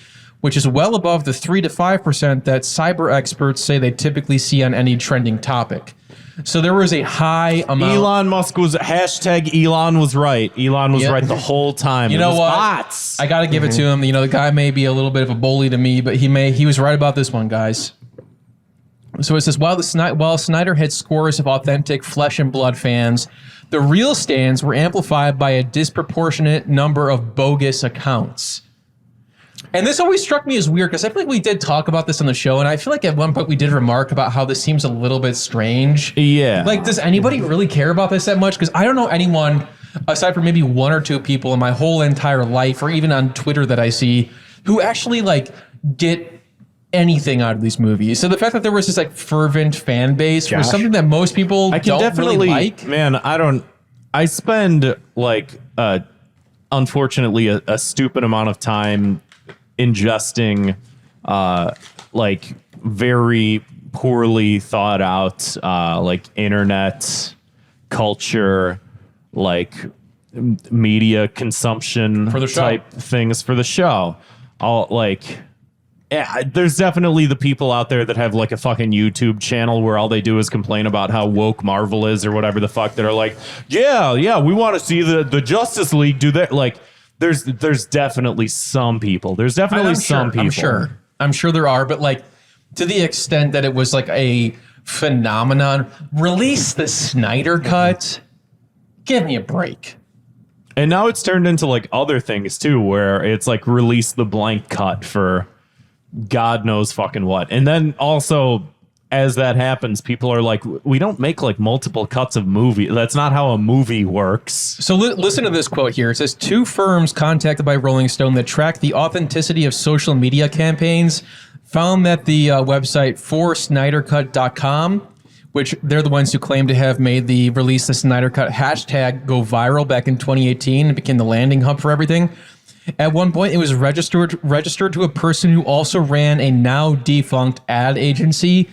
which is well above the 3 to 5% that cyber experts say they typically see on any trending topic. So there was a high amount. Elon Musk was Elon was right. Elon was right the whole time. You know what? Bots. I got to give it to him. You know, the guy may be a little bit of a bully to me, but he was right about this one, guys. So it says, while Snyder had scores of authentic flesh and blood fans, the real stands were amplified by a disproportionate number of bogus accounts. And this always struck me as weird because I feel like we did talk about this on the show, and I feel like at one point we did remark about how this seems a little bit strange. Yeah. Like, does anybody really care about this that much? Because I don't know anyone, aside from maybe one or two people in my whole entire life, or even on Twitter that I see, who actually like get anything out of these movies. So the fact that there was this like fervent fan base was something that most people don't really like. Man, I spend like unfortunately a stupid amount of time ingesting like very poorly thought out like internet culture, like media consumption for the show. Type things for the show. All like, yeah, there's definitely the people out there that have like a fucking YouTube channel where all they do is complain about how woke Marvel is or whatever the fuck, that are like, yeah, we want to see the Justice League do that. Like, there's definitely some people. There's definitely some people. I'm sure there are, but like to the extent that it was like a phenomenon, release the Snyder Cut. Give me a break. And now it's turned into like other things too, where it's like release the blank cut for God knows fucking what. And then also, as that happens, people are like, we don't make like multiple cuts of movie. That's not how a movie works. So listen to this quote here. It says, 2 firms contacted by Rolling Stone that track the authenticity of social media campaigns found that the website forsnydercut.com, which they're the ones who claim to have made the release the Snyder Cut hashtag go viral back in 2018 and became the landing hub for everything. At one point, it was registered to a person who also ran a now defunct ad agency,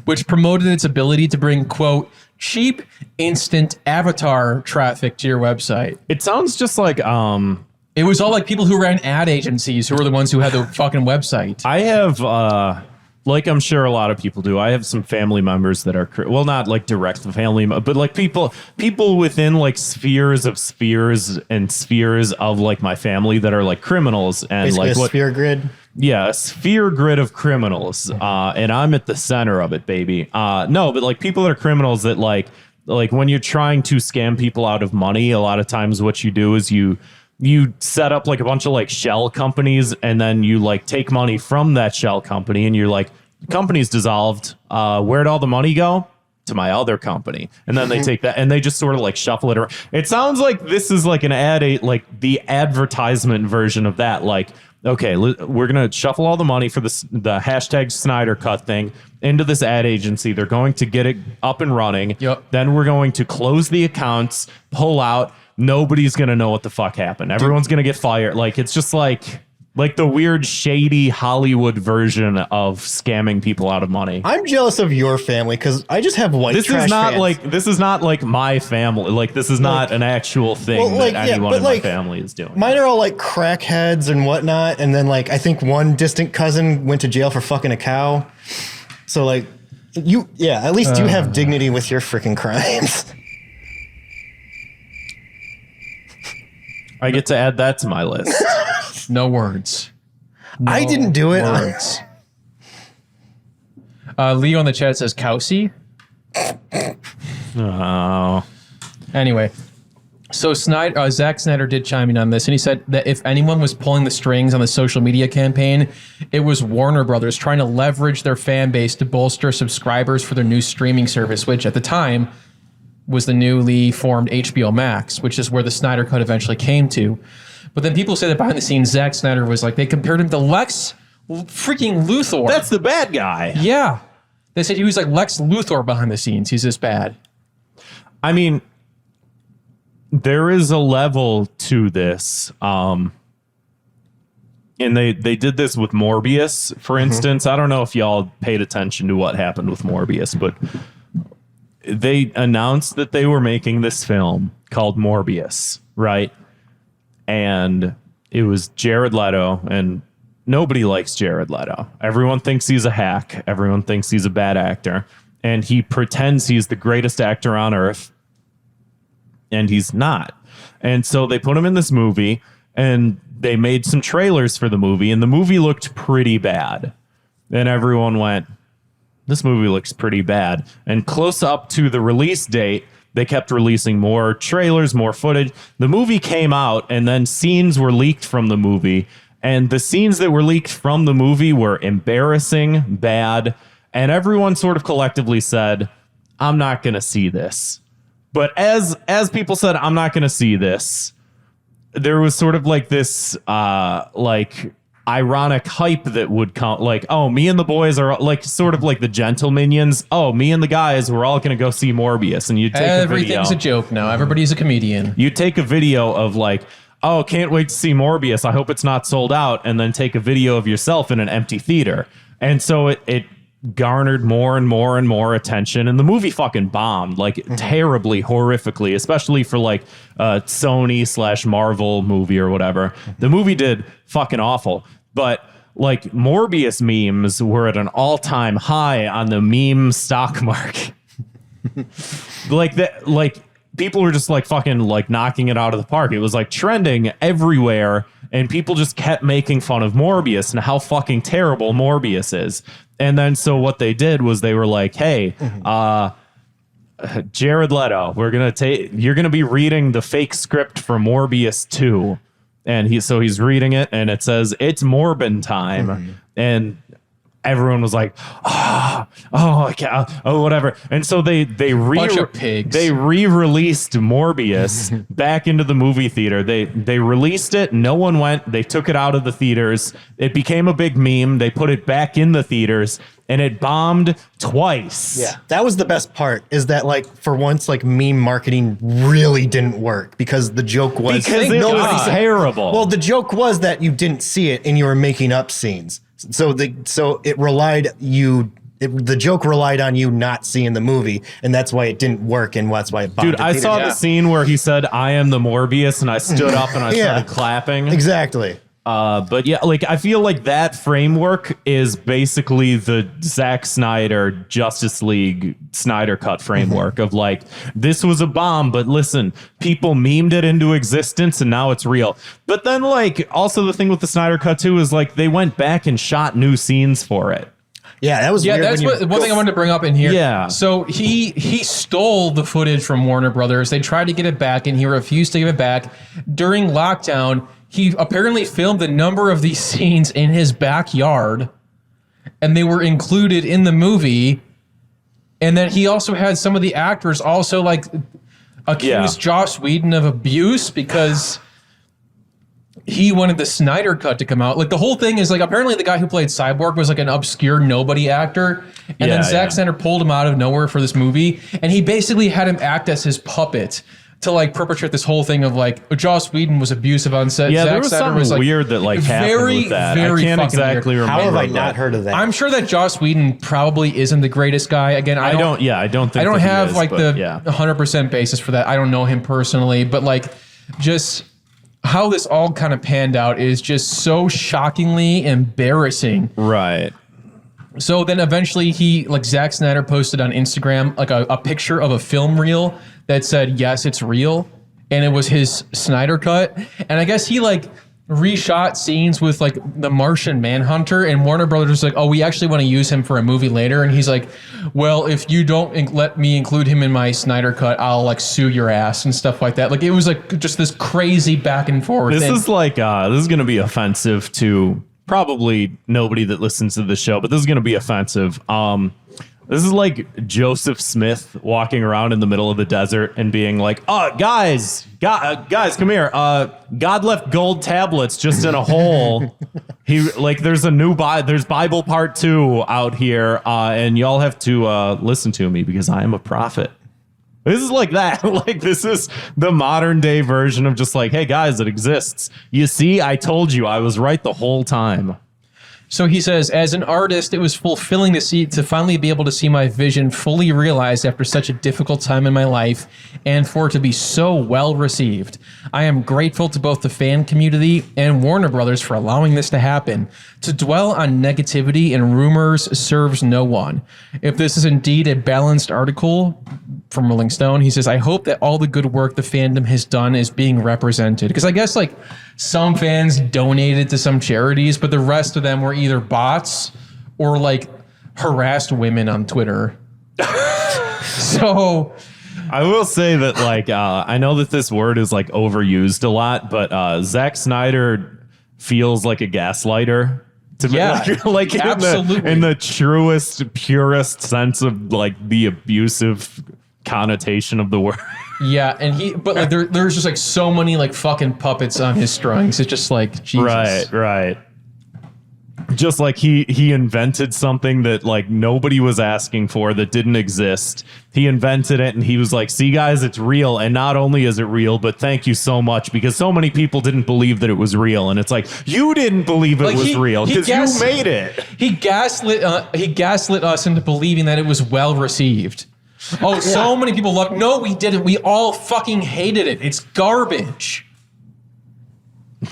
which promoted its ability to bring, quote, cheap, instant avatar traffic to your website. It sounds just like it was all like people who ran ad agencies who were the ones who had the fucking website. I have like I'm sure a lot of people do. I have some family members that are not like direct family, but like people within like spheres of like my family that are like criminals and basically like a sphere grid. Yeah, a sphere grid of criminals, and I'm at the center of it, baby. No, but like people that are criminals that like when you're trying to scam people out of money, a lot of times what you do is you set up like a bunch of like shell companies, and then you like take money from that shell company, and you're like, the company's dissolved. Where'd all the money go? To my other company. And then they take that and they just sort of like shuffle it around. It sounds like this is like like the advertisement version of that. Like, okay, we're going to shuffle all the money for the hashtag Snyder Cut thing into this ad agency. They're going to get it up and running. Yep. Then we're going to close the accounts, pull out. Nobody's going to know what the fuck happened. Everyone's going to get fired. Like, it's just like the weird, shady Hollywood version of scamming people out of money. I'm jealous of your family because I just have white trash fans. This is not like my family. Like, this is not an actual thing that anyone in my family is doing. Mine are all like crackheads and whatnot. And then like, I think one distant cousin went to jail for fucking a cow. So like at least you have dignity with your freaking crimes. I get to add that to my list. No words. I didn't do it. Words. Leo in the chat says Kelsey. Oh. Anyway, so Zack Snyder did chime in on this, and he said that if anyone was pulling the strings on the social media campaign, it was Warner Brothers trying to leverage their fan base to bolster subscribers for their new streaming service, which at the time was the newly formed HBO Max, which is where the Snyder Cut eventually came to. But then people say that behind the scenes, Zack Snyder was like, they compared him to Lex freaking Luthor. That's the bad guy. Yeah. They said he was like Lex Luthor behind the scenes. He's this bad. I mean, there is a level to this. And they did this with Morbius, for instance. I don't know if y'all paid attention to what happened with Morbius, but they announced that they were making this film called Morbius, right? And it was Jared Leto and nobody likes Jared Leto. Everyone thinks he's a hack. Everyone thinks he's a bad actor. And he pretends he's the greatest actor on earth. And he's not. And so they put him in this movie, and they made some trailers for the movie, and the movie looked pretty bad. And everyone went, this movie looks pretty bad. And close up to the release date, they kept releasing more trailers, more footage. The movie came out, and then scenes were leaked from the movie. And the scenes that were leaked from the movie were embarrassing, bad, and everyone sort of collectively said, I'm not going to see this. But as people said, I'm not going to see this, there was sort of like this ironic hype that would come, like, oh, me and the boys are like sort of like the gentle minions. Oh, me and the guys, we're all going to go see Morbius. And you take everything's a joke now. Everybody's a comedian. You take a video of like, oh, can't wait to see Morbius. I hope it's not sold out. And then take a video of yourself in an empty theater. And so it garnered more and more and more attention. And the movie fucking bombed, like terribly, horrifically, especially for like a Sony/Marvel movie or whatever. The movie did fucking awful. But like Morbius memes were at an all-time high on the meme stock market. Like that, like, people were just like fucking like knocking it out of the park. It was like trending everywhere, and people just kept making fun of Morbius and how fucking terrible Morbius is. And then so what they did was they were like, hey, Jared Leto, you're gonna be reading the fake script for Morbius 2. And he's reading it, and it says it's Morbin time. And everyone was like, whatever. And so they re-released Morbius back into the movie theater. They released it. No one went. They took it out of the theaters. It became a big meme. They put it back in the theaters, and it bombed twice. Yeah, that was the best part, is that like for once, like meme marketing really didn't work, because the joke was terrible. Well, the joke was that you didn't see it and you were making up scenes. So the joke relied on you not seeing the movie, and that's why it didn't work, and that's why it bombed. Dude, I saw the scene where he said, I am the Morbius, and I stood up and I started clapping. Exactly. But yeah, like I feel like that framework is basically the Zack Snyder Justice League Snyder Cut framework of like, this was a bomb, but listen, people memed it into existence and now it's real. But then like also the thing with the Snyder Cut too is like they went back and shot new scenes for it. Yeah, that was weird. That's one thing I wanted to bring up in here. Yeah. So he stole the footage from Warner Brothers. They tried to get it back, and he refused to give it back. During lockdown, he apparently filmed a number of these scenes in his backyard, and they were included in the movie. And then he also had some of the actors also like accuse Joss Whedon of abuse because he wanted the Snyder Cut to come out. Like the whole thing is like, apparently the guy who played Cyborg was like an obscure nobody actor. And then Zack Snyder pulled him out of nowhere for this movie. And he basically had him act as his puppet to like perpetrate this whole thing of like Joss Whedon was abusive on set. Yeah, Zack there was Snyder something was, like, weird that like happened with that. I can't exactly remember. How have I not heard of that? I'm sure that Joss Whedon probably isn't the greatest guy. Again, I don't think I don't have is, like the yeah. 100% basis for that. I don't know him personally, but like just how this all kind of panned out is just so shockingly embarrassing. Right. So then eventually Zack Snyder posted on Instagram like a picture of a film reel that said, yes, it's real. And it was his Snyder Cut. And I guess he like reshot scenes with like the Martian Manhunter, and Warner Brothers was like, oh, we actually want to use him for a movie later. And he's like, well, if you don't let me include him in my Snyder Cut, I'll like sue your ass and stuff like that. Like it was like just this crazy back and forth. This is like, this is going to be offensive to probably nobody that listens to the show, but this is going to be offensive. This is like Joseph Smith walking around in the middle of the desert and being like, "Oh, guys, come here. God left gold tablets just in a hole. There's there's Bible part 2 out here, and y'all have to listen to me because I am a prophet." This is like that. Like this is the modern day version of just like, "Hey guys, it exists. You see, I told you, I was right the whole time." So he says, as an artist, it was fulfilling to finally be able to see my vision fully realized after such a difficult time in my life, and for it to be so well received. I am grateful to both the fan community and Warner Brothers for allowing this to happen. To dwell on negativity and rumors serves no one. If this is indeed a balanced article from Rolling Stone, he says, I hope that all the good work the fandom has done is being represented. Because I guess like some fans donated to some charities, but the rest of them were either bots or like harassed women on Twitter. So I will say that like I know that this word is like overused a lot, but Zack Snyder feels like a gaslighter to me. Like absolutely. In the truest, purest sense of like the abusive connotation of the word. Yeah, and but like there's just like so many like fucking puppets on his strings. It's just like Jesus. Right. Just like he invented something that like nobody was asking for, that didn't exist. He invented it and he was like, see guys, it's real. And not only is it real, but thank you so much, because so many people didn't believe that it was real. And it's like, you didn't believe it was real because you made it. He gaslit us into believing that it was well received. Oh, so many people loved. No, we didn't. We all fucking hated it. It's garbage.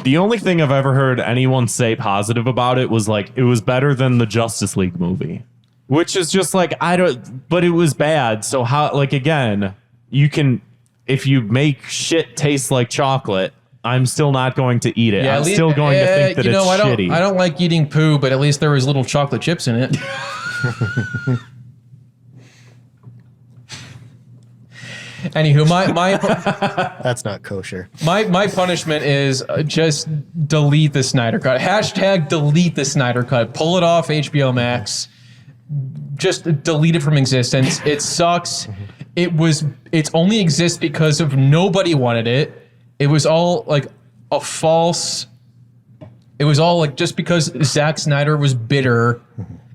The only thing I've ever heard anyone say positive about it was like, it was better than the Justice League movie, which is just like, but it was bad. So how, like, again, you can, if you make shit taste like chocolate, I'm still not going to eat it. I'm still going to think that it's shitty. I don't like eating poo, but at least there was little chocolate chips in it. Anywho, my that's not kosher. My punishment is just delete the Snyder Cut. Hashtag delete the Snyder Cut. Pull it off HBO Max. Just delete it from existence. It sucks. It only exists because of nobody wanted it. It was all like a false. It was all like just because Zack Snyder was bitter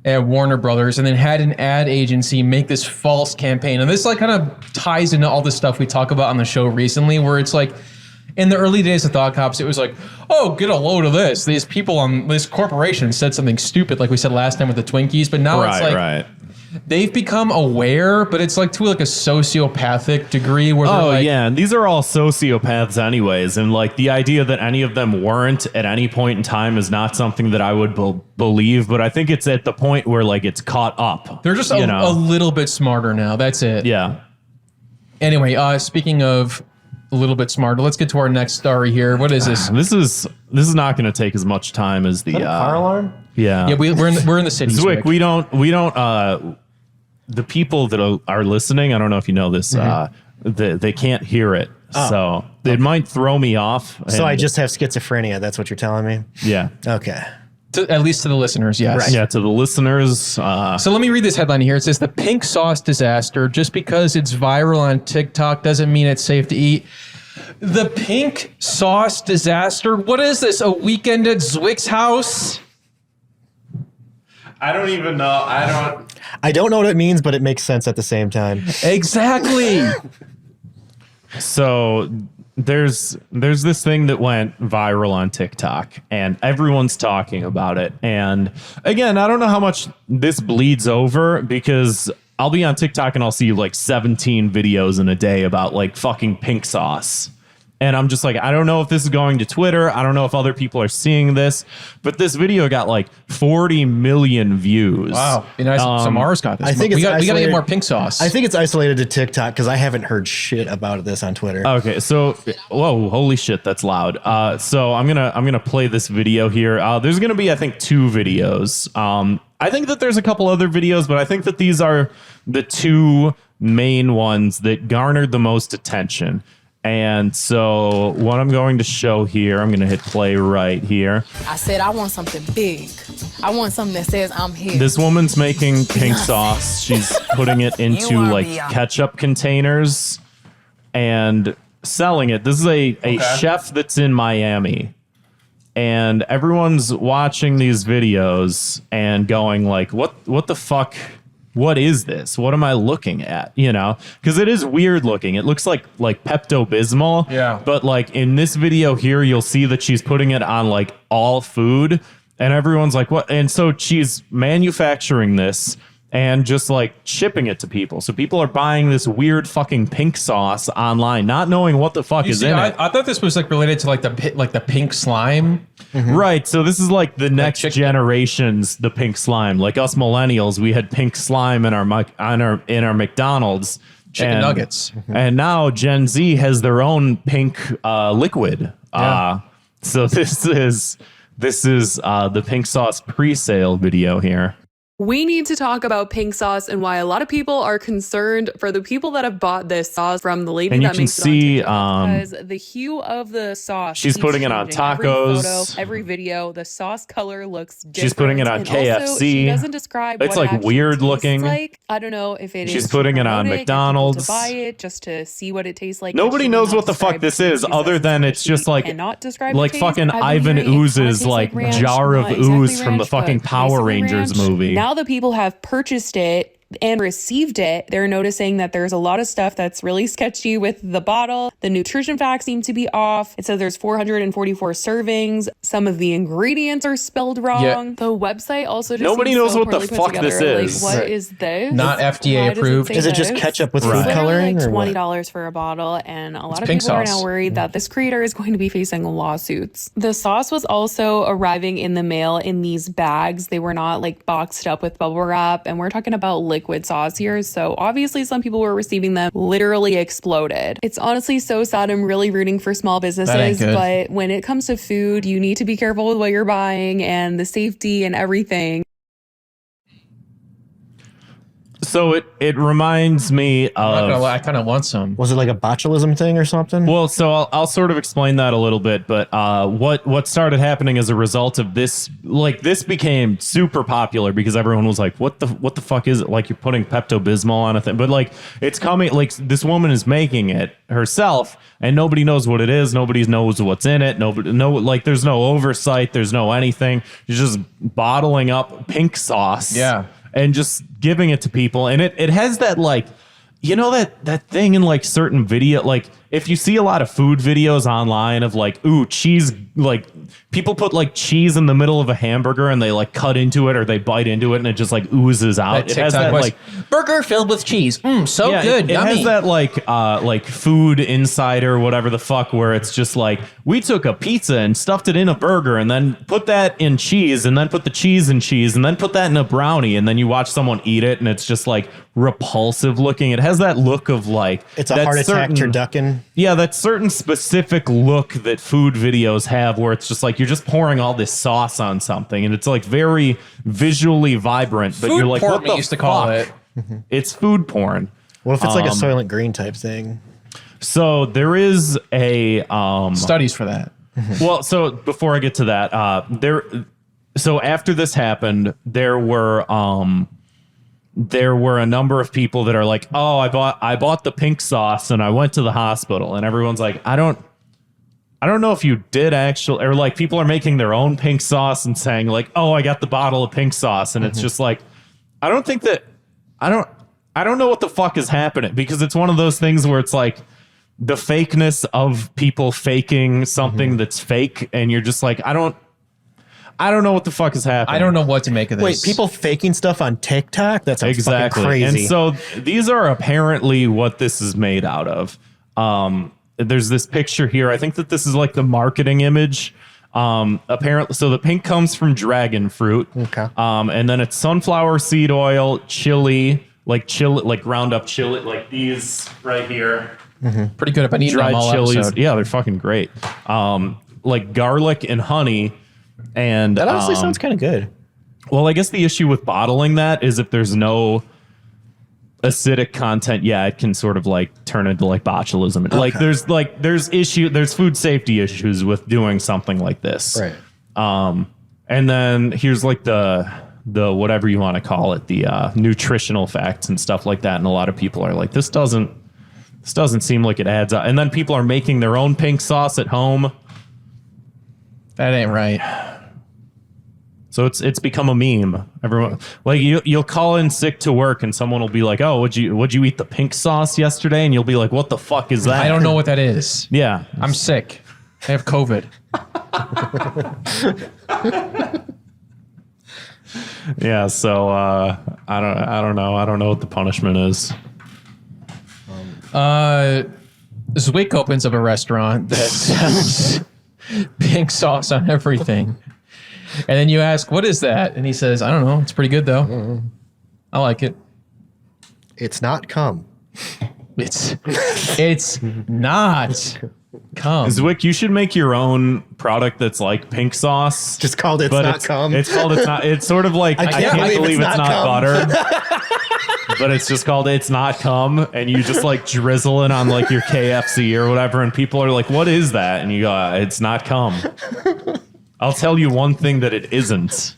at Warner Brothers and then had an ad agency make this false campaign. And this like kind of ties into all the stuff we talk about on the show recently, where it's like in the early days of Thought Cops, it was like, oh, get a load of this. These people on this corporation said something stupid, like we said last time with the Twinkies, but now it's like they've become aware, but it's like to like a sociopathic degree where they're like, yeah, and these are all sociopaths anyways, and like the idea that any of them weren't at any point in time is not something that I would believe, but I think it's at the point where like it's caught up. They're just a little bit smarter now. That's it. Yeah. Anyway, speaking of a little bit smarter, let's get to our next story here. What is this? This is not going to take as much time as the car alarm. Yeah. Yeah, we're in the city. Zwick, we don't the people that are listening, I don't know if you know this, they can't hear it. Oh, so it might throw me off. So I just have schizophrenia. That's what you're telling me? Yeah. Okay. At least to the listeners, yes. Right. Yeah, to the listeners. So let me read this headline here. It says, the pink sauce disaster. Just because it's viral on TikTok doesn't mean it's safe to eat. The pink sauce disaster? What is this, a weekend at Zwick's house? I don't even know. I don't know what it means, but it makes sense at the same time. Exactly. So there's this thing that went viral on TikTok and everyone's talking about it. And again, I don't know how much this bleeds over, because I'll be on TikTok and I'll see like 17 videos in a day about like fucking pink sauce. And I'm just like, I don't know if this is going to Twitter. I don't know if other people are seeing this, but this video got like 40 million views. Wow. Be nice if Samara's got this. I think we got to get more pink sauce. I think it's isolated to TikTok because I haven't heard shit about this on Twitter. Okay, so whoa, holy shit, that's loud. So I'm gonna play this video here. There's gonna be, I think, 2 videos. I think that there's a couple other videos, but I think that these are the 2 main ones that garnered the most attention. And so what I'm going to show here, I'm going to hit play right here. I said, I want something big. I want something that says I'm here. This woman's making pink sauce. She's putting it into like ketchup containers and selling it. This is a chef that's in Miami. And everyone's watching these videos and going like, what the fuck? What is this? What am I looking at? You know, because it is weird looking. It looks like Pepto-Bismol. Yeah. But like in this video here, you'll see that she's putting it on like all food. And everyone's like, what? And so she's manufacturing this and just like shipping it to people. So people are buying this weird fucking pink sauce online, not knowing what the fuck is in it. I thought this was like related to like the pink slime. Right. So this is like the next generation's the pink slime. Like us millennials, we had pink slime in our McDonald's Chicken nuggets. And now Gen Z has their own pink liquid. Yeah. So this is the pink sauce pre-sale video here. We need to talk about pink sauce and why a lot of people are concerned for the people that have bought this sauce from the lady And you that can makes see, it on TikTok, because the hue of the sauce. she's keeps putting it on changing. Every tacos. photo, every video, the sauce color looks different. She's putting it on And KFC. Also, she doesn't describe It's what like it actually weird tastes looking. Like. I don't know if it is. She's putting it on to McDonald's. buy it just to see what it tastes like. Nobody She knows will what not the fuck describe this the is, taste. other than it's She just like cannot describe the like taste. fucking I've been Ivan hearing it kinda Ooze's tastes like ranch, jar of not exactly ooze from the ranch, fucking but Power basically Rangers ranch. movie. Now that people have purchased it and received it, they're noticing that there's a lot of stuff that's really sketchy with the bottle. The nutrition facts seem to be off. It says there's 444 servings. Some of the ingredients are spelled wrong. Yeah. The website also just Nobody seems knows so what the poorly put fuck together. this is. Like, what Right. is this? Not FDA Why does it approved. say Is it just this? ketchup with It's food literally coloring like or what? $20 for a bottle, and a lot of pink people are sauce. now worried that this creator is going to be facing lawsuits. The sauce was also arriving in the mail in these bags. They were not like boxed up with bubble wrap, and we're talking about liquid sauce here. So obviously some people were receiving them literally exploded. It's honestly so sad. I'm really rooting for small businesses, good. but when it comes to food, you need to be careful with what you're buying and the safety and everything. So it reminds me I'm not gonna of. lie, I kind of want some. Was it like a botulism thing or something? Well, so I'll sort of explain that a little bit, but what started happening as a result of this, like this became super popular because everyone was like, what the fuck is it? Like you're putting Pepto-Bismol on a thing, but like it's coming, like this woman is making it herself and nobody knows what it is. Nobody knows what's in it. Like there's no oversight. There's no anything. You're just bottling up pink sauce. Yeah. And just giving it to people. And it has that like, you know, that thing in like certain video, like if you see a lot of food videos online of like, ooh, cheese, like people put like cheese in the middle of a hamburger and they like cut into it or they bite into it and it just like oozes out. It has that like burger filled with cheese. So yeah, good. It Yummy. has that like food insider, whatever the fuck, where it's just like we took a pizza and stuffed it in a burger and then put that in cheese and then put the cheese in cheese and then put that in a brownie and then you watch someone eat it and it's just like repulsive looking. It has that look of like it's a that heart attack certain- turducken. Yeah, that certain specific look that food videos have where it's just like you're just pouring all this sauce on something and it's like very visually vibrant, but Food you're like, porn, what we the used to call fuck? it. It's food porn. What if it's like a Soylent Green type thing? So there is a Studies for that. well, so before I get to that, so after this happened, there were a number of people that are like, oh, I bought the pink sauce and I went to the hospital, and everyone's like, I don't know if you did actually, or like people are making their own pink sauce and saying like, oh, I got the bottle of pink sauce, and it's just like, I don't know what the fuck is happening, because it's one of those things where it's like the fakeness of people faking something that's fake, and you're just like, I don't know what the fuck is happening. I don't know what to make of this. Wait, people faking stuff on TikTok? That's Exactly. fucking crazy. And so these are apparently what this is made out of. There's this picture here. I think that this is like the marketing image. Apparently, so the pink comes from dragon fruit. Okay. And then it's sunflower seed oil, chili, like ground up chili, like these right here. Pretty good. I've been eating them Dried all chilies. episode. Yeah, they're fucking great. Like garlic and honey. And that honestly sounds kind of good. well, I guess the issue with bottling that is if there's no acidic content, yeah, it can sort of like turn into like botulism. Like there's food safety issues with doing something like this. Right. And then here's like the whatever you want to call it, the nutritional facts and stuff like that. And a lot of people are like, this doesn't seem like it adds up. And then people are making their own pink sauce at home. That ain't right. So it's become a meme. Everyone, like you'll call in sick to work and someone will be like, "Oh, would you eat the pink sauce yesterday?" And you'll be like, "What the fuck is that?" I don't know what that is. Yeah, I'm sick. I have COVID. Yeah, so I don't know. I don't know what the punishment is. Zwick opens up a restaurant that sells pink sauce on everything. And then you ask, what is that? And he says, I don't know. It's pretty good, though. I like it. It's not cum. It's not cum. Zwick, you should make your own product that's like pink sauce. Just called It's Not Cum. It's called It's Not. It's sort of like I can't believe it's not butter. But it's just called It's Not Cum, and you just like drizzle it on like your KFC or whatever, and people are like, what is that? And you go, it's not cum. I'll tell you one thing that it isn't.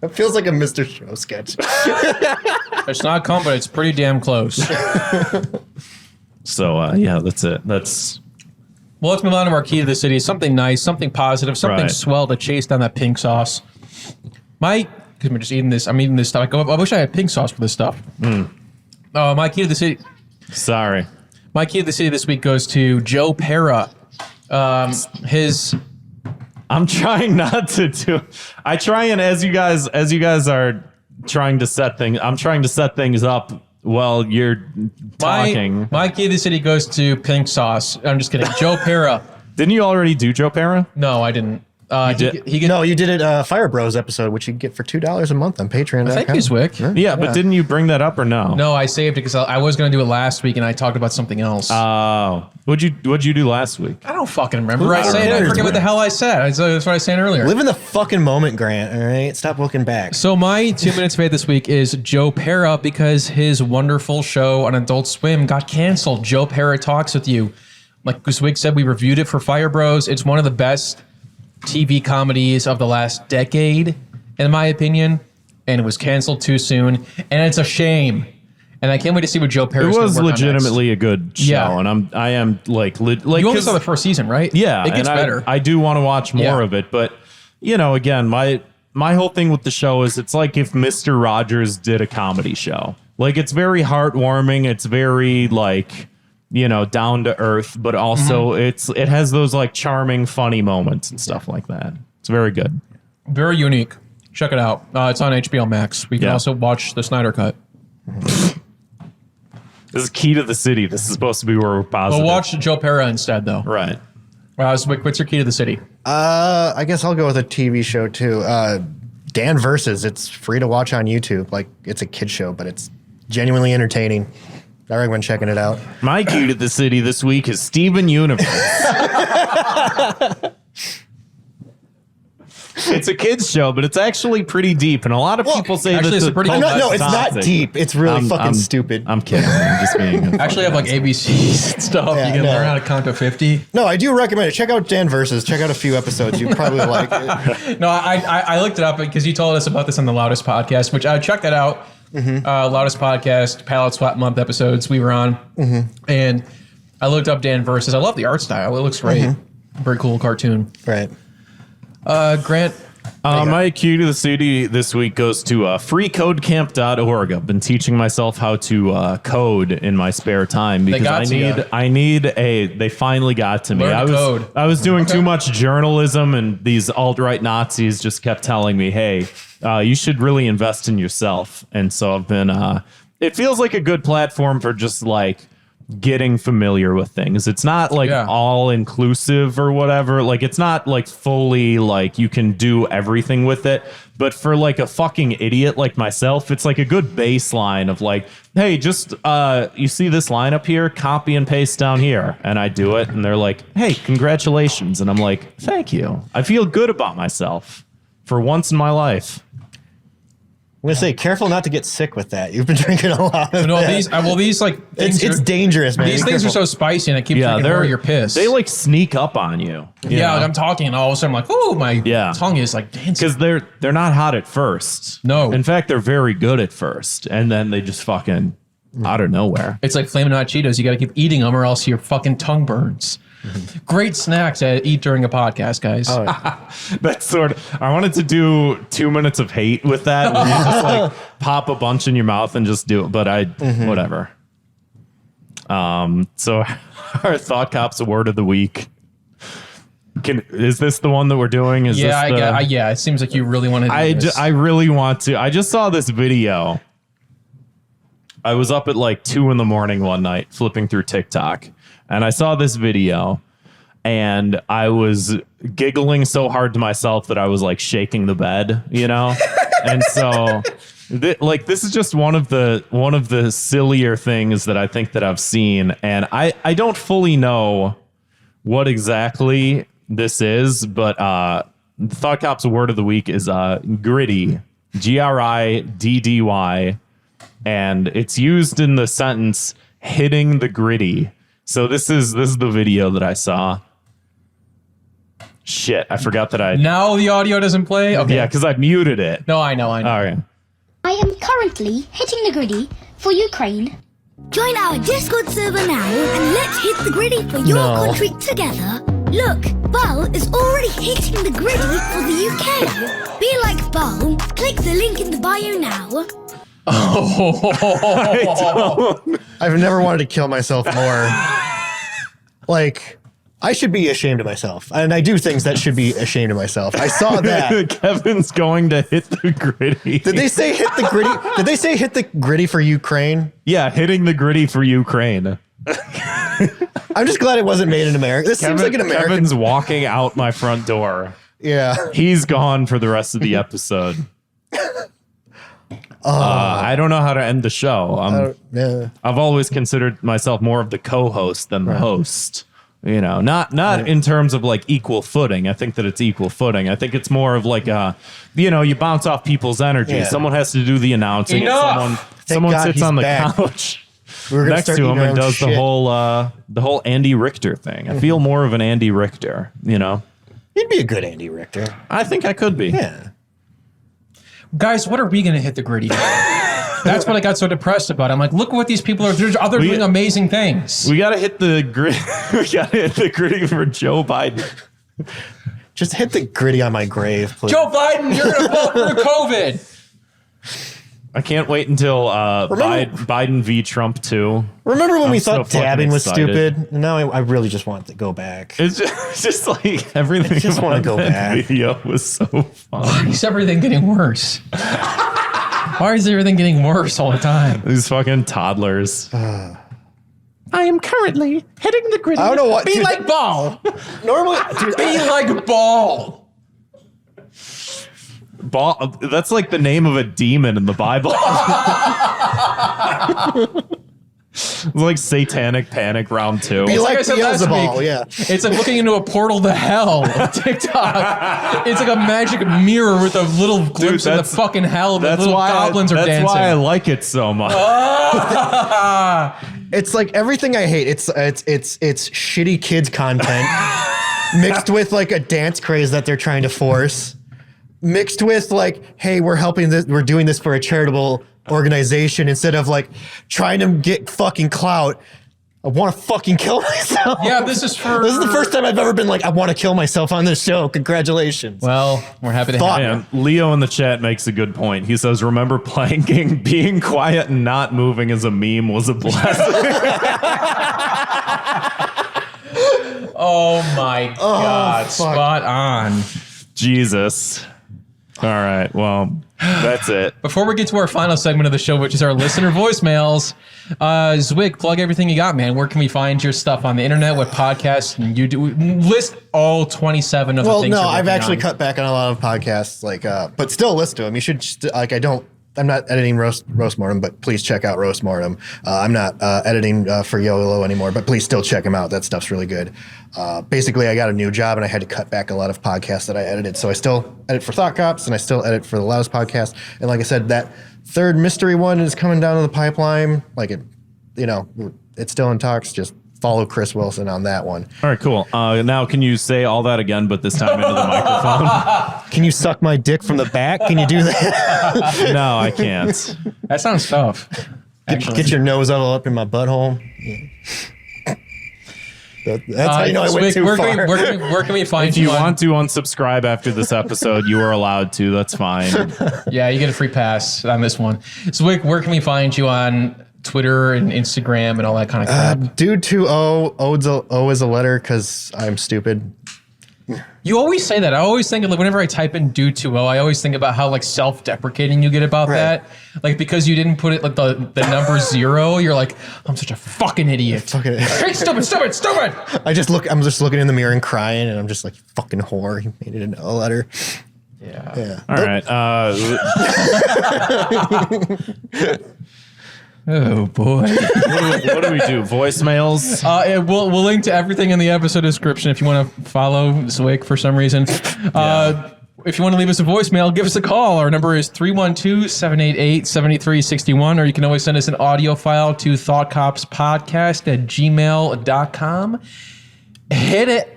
That feels like a Mr. Show sketch. It's not cum, but it's pretty damn close. So, yeah, that's it. Well, let's move on to our key to the city. Something nice, something positive, something swell to chase down that pink sauce. Because I'm just eating this. I'm eating this stuff. I wish I had pink sauce for this stuff. My key to the city. Sorry. My key to the city this week goes to Joe Pera. I'm trying not to do. I try and as you guys are trying to set things, I'm trying to set things up while you're talking. My key to the city goes to pink sauce. I'm just kidding. Joe Pera. Didn't you already do Joe Pera? No, I didn't. No, you did it Fire Bros episode, which you can get for $2 a month on Patreon. Thank you, Zwick. Yeah, but didn't you bring that up or no? No, I saved it because I was going to do it last week and I talked about something else. Oh. What'd you do last week? I don't fucking remember. I forget what the hell I said. That's what I was saying earlier. Live in the fucking moment, Grant, all right? Stop looking back. So my 2 minutes of fate this week is Joe Pera because his wonderful show on Adult Swim got canceled. Joe Pera Talks With You. Like Zwick said, we reviewed it for Fire Bros. It's one of the best TV comedies of the last decade, in my opinion, and it was canceled too soon, and it's a shame. And I can't wait to see what Joe Pera. It was legitimately a good show, and I am like you only saw the first season, right? Yeah, it gets better. I do want to watch more of it, but again, my whole thing with the show is it's like if Mr. Rogers did a comedy show. Like it's very heartwarming. It's very like, down to earth, but also it has those like charming, funny moments and stuff like that. It's very good. Very unique. Check it out. It's on HBO Max. We can also watch the Snyder Cut. This is key to the city. This is supposed to be where we're positive. We'll watch Joe Pera instead, though. Right. Zwick, what's your key to the city? I guess I'll go with a TV show too. Dan Versus. It's free to watch on YouTube. Like it's a kid show, but it's genuinely entertaining. I recommend checking it out. My key to the city this week is Steven Universe. It's a kids show, but it's actually pretty deep, and a lot of people say actually, that it's pretty. No, it's not deep. It's really fucking stupid. I'm kidding. I'm just being. Actually, have like ABCs and stuff. Yeah, you can learn how to count to 50. No, I do recommend it. Check out Dan Versus. Check out a few episodes. You probably like it. No, I looked it up because you told us about this on the Loudest Podcast, which I checked that out. Loudest Podcast, Palette Swap Month episodes we were on, and I looked up Dan Versus. I love the art style. It looks great. Very cool cartoon. Right. Grant. My cue to the city this week goes to freecodecamp.org. I've been teaching myself how to code in my spare time because they finally got to me. I was doing too much journalism, and these alt-right Nazis just kept telling me, hey, you should really invest in yourself. And so I've been, it feels like a good platform for just like getting familiar with things. It's not like all inclusive or whatever. Like it's not like fully like you can do everything with it. But for like a fucking idiot like myself, it's like a good baseline of like, hey, just you see this line up here, copy and paste down here. And I do it and they're like, hey, congratulations. And I'm like, thank you. I feel good about myself for once in my life. I'm gonna say, careful not to get sick with that. You've been drinking a lot of that. These like things it's dangerous, man. These things are so spicy, and I keep drinking more. You're pissed. They like sneak up on you. Yeah, like I'm talking, and all of a sudden I'm like, oh, my tongue is like dancing. Because they're not hot at first. No, in fact, they're very good at first, and then they just fucking out of nowhere. It's like Flamin' Hot Cheetos. You got to keep eating them, or else your fucking tongue burns. Great snacks to eat during a podcast, guys. Oh, yeah. That's sort of. I wanted to do 2 minutes of hate with that, where you just like pop a bunch in your mouth and just do it. But whatever. So our Thought Cops award of the week. Is this the one that we're doing? Is Yeah, this yeah. It seems like you really want to do this. I really want to. I just saw this video. I was up at like 2 a.m. one night flipping through TikTok, and I saw this video, and I was giggling so hard to myself that I was like shaking the bed, you know? And so this is just one of the sillier things that I think that I've seen, and I don't fully know what exactly this is, but Thought Cop's word of the week is gritty, GRIDDY, and it's used in the sentence hitting the gritty. So this is the video that I saw. Shit, I forgot that Now the audio doesn't play? Okay. Yeah, because I muted it. No, I know. All right. I am currently hitting the griddy for Ukraine. Join our Discord server now and let's hit the griddy for your country together. Look, Bal is already hitting the griddy for the UK. Be like Bal. Click the link in the bio now. I've never wanted to kill myself more. Like, I should be ashamed of myself. And I do things that should be ashamed of myself. I saw that. Kevin's going to hit the gritty. Did they say hit the gritty? Did they say hit the gritty for Ukraine? Yeah, hitting the gritty for Ukraine. I'm just glad it wasn't made in America. This seems like an American. Kevin's walking out my front door. Yeah. He's gone for the rest of the episode. I don't know how to end the show. I've always considered myself more of the co-host than the host. You know, not in terms of like equal footing. I think that it's equal footing. I think it's more of like, you bounce off people's energy. Yeah. Someone has to do the announcing. Someone God sits he's on the back. couch We're next to him and does the whole Andy Richter thing. I feel more of an Andy Richter, you know. You'd be a good Andy Richter. I think I could be. Yeah. Guys, what are we going to hit the gritty? That's what I got so depressed about. I'm like, look what these people are doing. They're doing amazing things. We got to hit the gritty. We got to hit the gritty for Joe Biden. Just hit the gritty on my grave, please. Joe Biden, you're going to vote through COVID. I can't wait until Biden v. Trump 2. Remember when we thought so dabbing was excited. stupid? Now I really just want to go back. It's just like everything. I just want to go back. Video was so fun. Why is everything getting worse? Why is everything getting worse all the time? These fucking toddlers. I am currently hitting the gritty. I don't know what. Be like Ball. Normally, Be like Ball. That's like the name of a demon in the Bible. It's like Satanic Panic Round 2. be like I said last Beelzebub, week. yeah. It's like looking into a portal to hell on TikTok. It's like a magic mirror with a little glimpse of the fucking hell. The little goblins are dancing. That's why I like it so much. It's like everything I hate. It's shitty kids content mixed with like a dance craze that they're trying to force, mixed with like, hey, we're doing this for a charitable organization instead of like trying to get fucking clout. I want to fucking kill myself. Yeah, this is the first time I've ever been like, I want to kill myself on this show. Congratulations. Well, we're happy to have you. Man, Leo in the chat makes a good point. He says, remember planking, being quiet and not moving as a meme was a blessing. Oh my God. fuck. Spot on. Jesus. All right. Well, that's it. Before we get to our final segment of the show, which is our listener voicemails, Zwick, plug everything you got, man. Where can we find your stuff on the internet? What podcasts and you do? List all 27 of the things. Well, no, you're I've working actually on. cut back on a lot of podcasts, like, but still listen to them. You should I'm not editing Roast Mortem, but please check out Roast Mortem. I'm not editing for YOLO anymore, but please still check him out. That stuff's really good. Basically, I got a new job and I had to cut back a lot of podcasts that I edited. So I still edit for Thought Cops and I still edit for the Loudest Podcast. And like I said, that third mystery one is coming down the pipeline. Like it's still in talks. Just follow Chris Wilson on that one. All right, cool. Now, can you say all that again, but this time into the microphone? Can you suck my dick from the back? Can you do that? No, I can't. That sounds tough. Get your nose all up in my butthole. That's how you know I went Zwick, too far. where can we find If you want to unsubscribe after this episode, you are allowed to. That's fine. Yeah, you get a free pass on this one. Zwick, where can we find you on Twitter and Instagram and all that kind of crap? Dude 2O, O is a letter because I'm stupid. You always say that. I always think of, like, whenever I type in do too well, I always think about how like self-deprecating you get about that. Like, because you didn't put it like the number 0, you're like, I'm such a fucking idiot. Hey, stupid. I'm just looking in the mirror and crying, and I'm just like, fucking whore. You made it an L letter. Yeah. All right. Oh boy. What do we do? Voicemails? We'll link to everything in the episode description if you want to follow Zwick for some reason. If you want to leave us a voicemail, give us a call. Our number is 312-788-7361, or you can always send us an audio file to thoughtcopspodcast@gmail.com. Hit it.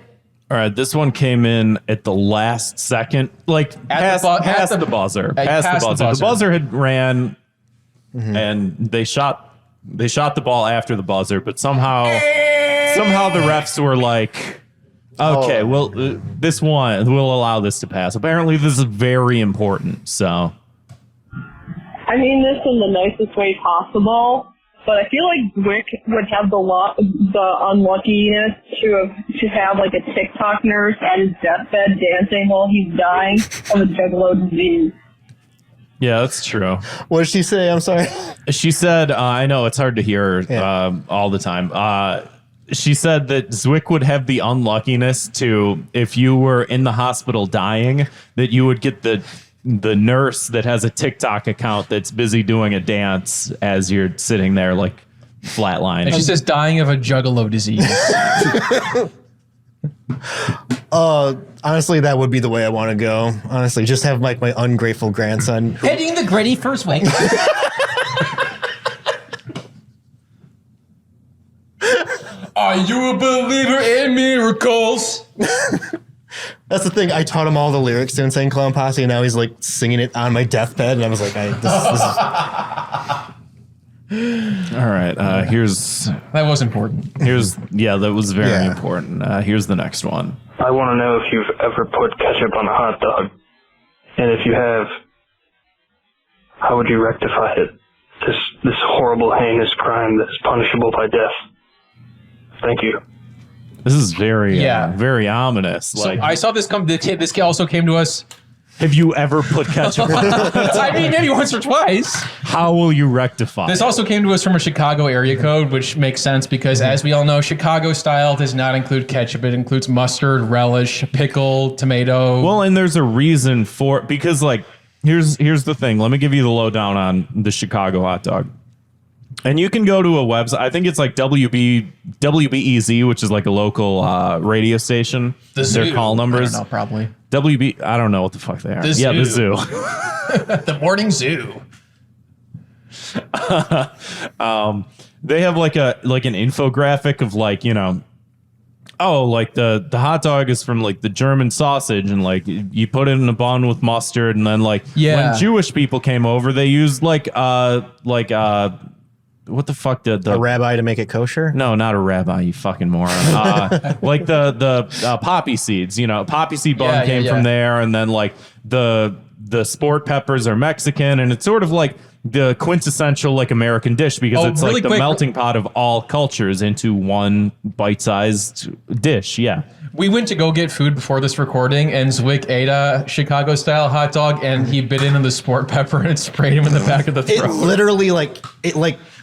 All right, this one came in at the last second, like past the buzzer. The buzzer had ran, and they shot the ball after the buzzer, but somehow the refs were like, okay, well, this one, we'll allow this to pass. Apparently, this is very important. So, I mean this in the nicest way possible. But I feel like Zwick would have the unluckiness to have like a TikTok nurse at his deathbed dancing while he's dying of a juggalo disease. Yeah, that's true. What did she say? I'm sorry. She said, I know it's hard to hear all the time. She said that Zwick would have the unluckiness to, if you were in the hospital dying, that you would get the nurse that has a TikTok account that's busy doing a dance as you're sitting there like flatline. And she says dying of a juggalo disease. Honestly, that would be the way I want to go. Honestly, just have like my ungrateful grandson. Hitting the gritty first week. Are you a believer in miracles? That's the thing. I taught him all the lyrics to Insane Clown Posse, and now he's like singing it on my deathbed, and I was like, this is... All right, here's... That was important. That was very important. Here's the next one. I want to know if you've ever put ketchup on a hot dog. And if you have, how would you rectify it? This horrible, heinous crime that is punishable by death. Thank you. This is very ominous. So like, I saw this come. This also came to us. Have you ever put ketchup on? I mean, maybe once or twice. How will you rectify this? Also came to us from a Chicago area code, which makes sense because, as we all know, Chicago style does not include ketchup. It includes mustard, relish, pickle, tomato. Well, and there's a reason for it because, like, here's the thing. Let me give you the lowdown on the Chicago hot dog. And you can go to a website. I think it's like WBEZ, which is like a local radio station. Their call numbers. I don't know, probably. WB. I don't know what the fuck they are. The zoo. The morning zoo. They have like an infographic of like, you know, like the hot dog is from like the German sausage, and like you put it in a bun with mustard, and then like when Jewish people came over, they used like what the fuck did the rabbi to make it kosher? No, not a rabbi, you fucking moron. Like the poppy seeds, you know, poppy seed bun came from there, and then like the sport peppers are Mexican, and it's sort of like the quintessential like American dish because it's really like the melting pot of all cultures into one bite-sized dish. Yeah. We went to go get food before this recording, and Zwick ate a Chicago-style hot dog, and he bit into the sport pepper and it sprayed him in the back of the throat. It literally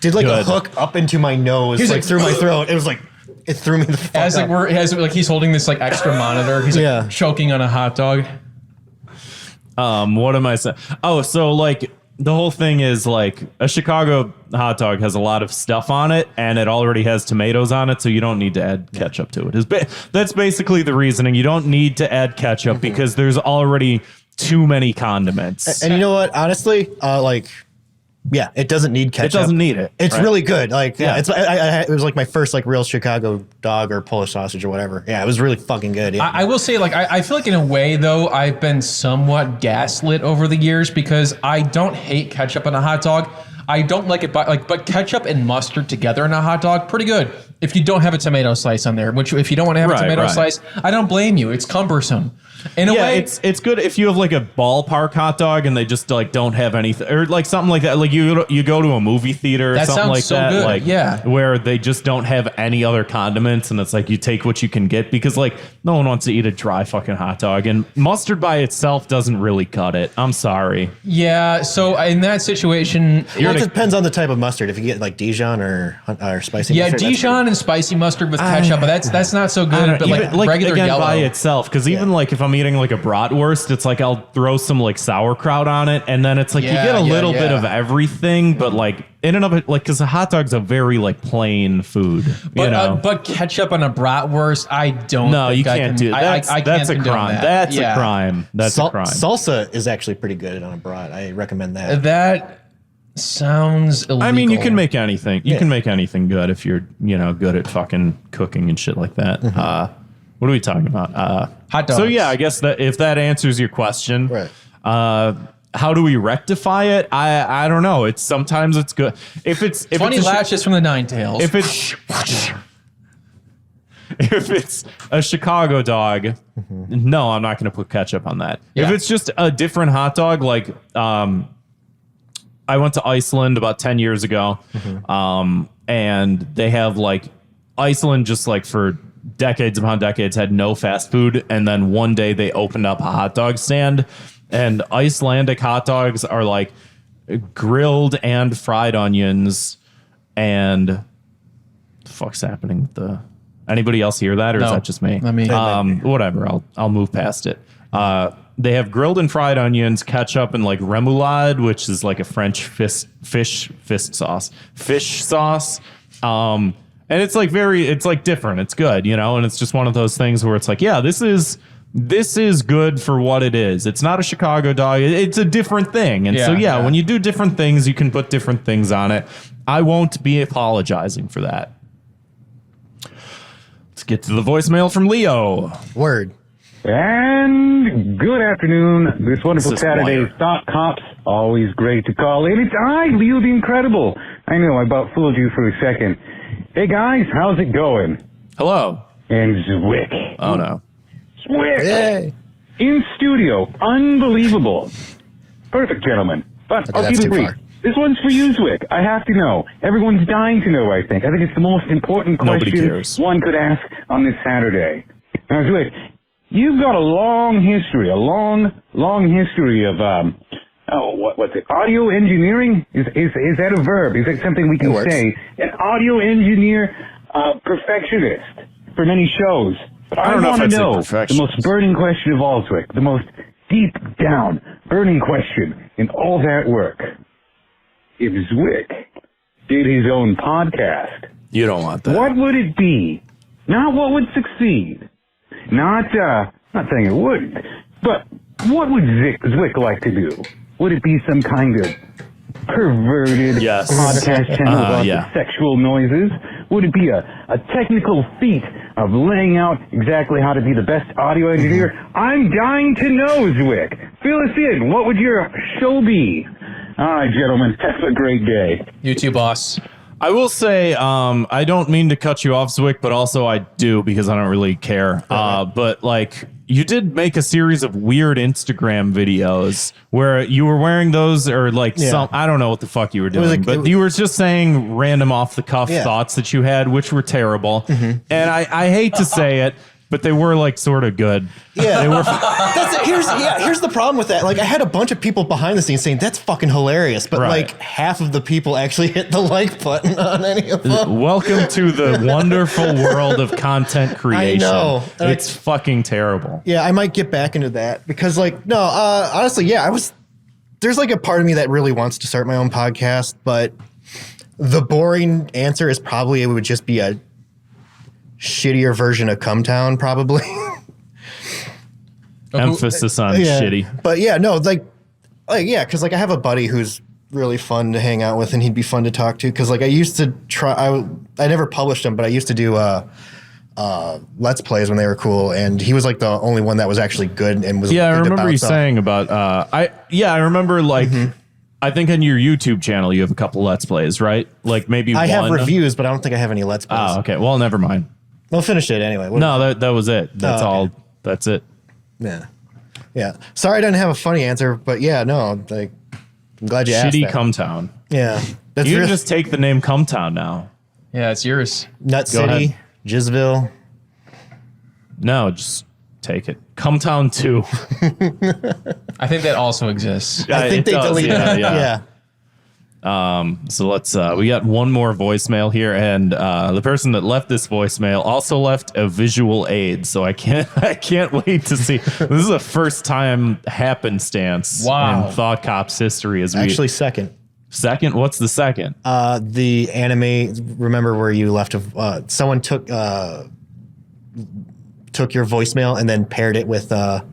did a hook up into my nose, like through my throat. It was like it threw me the fuck up. Like he's holding this like extra monitor. He's like choking on a hot dog. What am I saying? Oh, so like the whole thing is like a Chicago hot dog has a lot of stuff on it, and it already has tomatoes on it, so you don't need to add ketchup to it. That's basically the reasoning. You don't need to add ketchup because there's already too many condiments. And you know what? Honestly, it doesn't need ketchup. It doesn't need it. It's really good. Like, it was like my first like real Chicago dog or Polish sausage or whatever. Yeah, it was really fucking good. Yeah. I will say, like, I feel like in a way though, I've been somewhat gaslit over the years because I don't hate ketchup on a hot dog. I don't like it, but ketchup and mustard together in a hot dog, pretty good. If you don't have a tomato slice on there, which if you don't want to have a tomato slice, I don't blame you. It's cumbersome. In a way, it's good if you have like a ballpark hot dog and they just like don't have anything, or like something like that. Like you go to a movie theater or something like that, good. like where they just don't have any other condiments, and it's like you take what you can get, because like no one wants to eat a dry fucking hot dog, and mustard by itself doesn't really cut it. I'm sorry. Yeah, so in that situation, it depends on the type of mustard. If you get like Dijon or spicy, mustard, Dijon and spicy mustard with ketchup, but that's not so good. But like regular again, yellow by itself, because even like if I'm eating like a bratwurst, it's like I'll throw some like sauerkraut on it, and then it's like you get a little bit of everything, but like in and of it, like, because a hot dog's a very like plain food, but ketchup on a bratwurst, I don't. No, you can't do that. That's a crime. That's a crime. That's a crime. Salsa is actually pretty good on a brat. I recommend that. That sounds illegal. I mean, you can make anything. You can make anything good if you're good at fucking cooking and shit like that. What are we talking about? Hot dogs. So yeah, I guess that if that answers your question, right. How do we rectify it? I don't know. Sometimes it's good. If 20 lashes from the nine tails. If it's a Chicago dog, no, I'm not going to put ketchup on that. Yeah. If it's just a different hot dog, like I went to Iceland about 10 years ago, and they have like Iceland just like for decades upon decades had no fast food, and then one day they opened up a hot dog stand, and Icelandic hot dogs are like grilled and fried onions. And the fuck's happening with the... Anybody else hear that, or is that just me? Whatever, I'll move past it. They have grilled and fried onions, ketchup, and like remoulade, which is like a French fish sauce. And it's like it's like different. It's good, and it's just one of those things where it's like, yeah, this is good for what it is. It's not a Chicago dog. It's a different thing. And when you do different things, you can put different things on it. I won't be apologizing for that. Let's get to the voicemail from Leo. Word. And good afternoon. This wonderful Saturday. Thought Cops. Always great to call in. It's I, Leo the Incredible. I know, I about fooled you for a second. Hey guys, how's it going? Hello. And Zwick. Oh no. Zwick. Yay. In studio. Unbelievable. Perfect, gentlemen. But I'll keep it brief. This one's for you, Zwick. I have to know. Everyone's dying to know, I think. I think it's the most important question one could ask on this Saturday. Now, Zwick, you've got a long history of, what's it? Audio engineering? Is that a verb? Is that something we can say? An audio engineer, perfectionist for many shows. But I want to know the most burning question of all, Zwick. The most deep down burning question in all that work. If Zwick did his own podcast, you don't want that. What would it be? Not what would succeed. Not saying it wouldn't, but what would Zwick like to do? Would it be some kind of perverted podcast channel about sexual noises? Would it be a technical feat of laying out exactly how to be the best audio engineer? I'm dying to know, Zwick. Fill us in. What would your show be? All right, gentlemen, have a great day. You too, boss. I will say, I don't mean to cut you off, Zwick, but also I do, because I don't really care. But like, you did make a series of weird Instagram videos where you were wearing those, or like some, I don't know what the fuck you were doing, but you were just saying random off the cuff thoughts that you had, which were terrible. And I hate to say it, but they were like sort of good. Yeah. They were Here's the problem with that. Like, I had a bunch of people behind the scenes saying that's fucking hilarious, but like half of the people actually hit the like button on any of them. Welcome to the wonderful world of content creation. I know. It's fucking terrible. Yeah, I might get back into that because honestly, there's like a part of me that really wants to start my own podcast, but the boring answer is probably it would just be a shittier version of Come Town, probably. Emphasis on shitty. But because I have a buddy who's really fun to hang out with, and he'd be fun to talk to. Because like I used to try, I never published them, but I used to do Let's Plays when they were cool, and he was like the only one that was actually good and was. Yeah, I remember you saying about. I remember like. I think on your YouTube channel you have a couple Let's Plays, right? Like maybe I have one. reviews, but I don't think I have any Let's Plays. Oh, okay. Well, never mind. We'll finish it anyway. No, that was it. That's all. That's it. Yeah. Yeah. Sorry I didn't have a funny answer, but yeah, no, like, I'm glad you asked Shitty that. Cumtown. Yeah. That's You can really just take the name Cumtown now. Yeah, it's yours. Nut Go City, ahead. Jizville. No, just take it. Cumtown 2. I think that also exists. I think they deleted it. Yeah. So let's we got one more voicemail here, and the person that left this voicemail also left a visual aid, so I can't wait to see. This is a first time happenstance in Thought Cops history. Actually second. What's the second? The anime, remember where you left someone took your voicemail and then paired it with an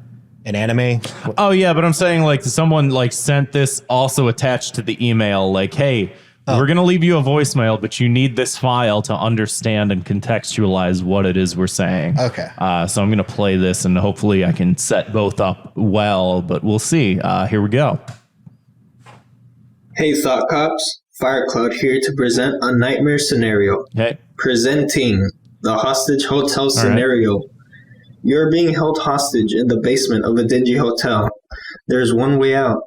anime. Oh yeah, but I'm saying like someone like sent this also attached to the email, like, hey, we're gonna leave you a voicemail, but you need this file to understand and contextualize what it is we're saying. Okay. So I'm gonna play this and hopefully I can set both up well, but we'll see. Here we go. Hey Thought Cops, Firecloud here to present a nightmare scenario. Okay. Presenting the hostage hotel scenario. You're being held hostage in the basement of a dingy hotel. There's one way out.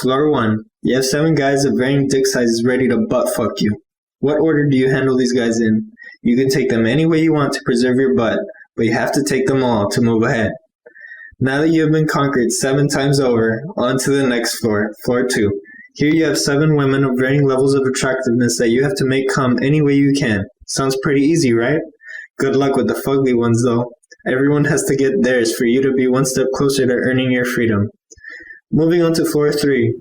Floor 1. You have 7 guys of varying dick sizes ready to butt fuck you. What order do you handle these guys in? You can take them any way you want to preserve your butt, but you have to take them all to move ahead. Now that you have been conquered 7 times over, on to the next floor, floor 2. Here you have 7 women of varying levels of attractiveness that you have to make come any way you can. Sounds pretty easy, right? Good luck with the fugly ones, though. Everyone has to get theirs for you to be one step closer to earning your freedom. Moving on to floor 3.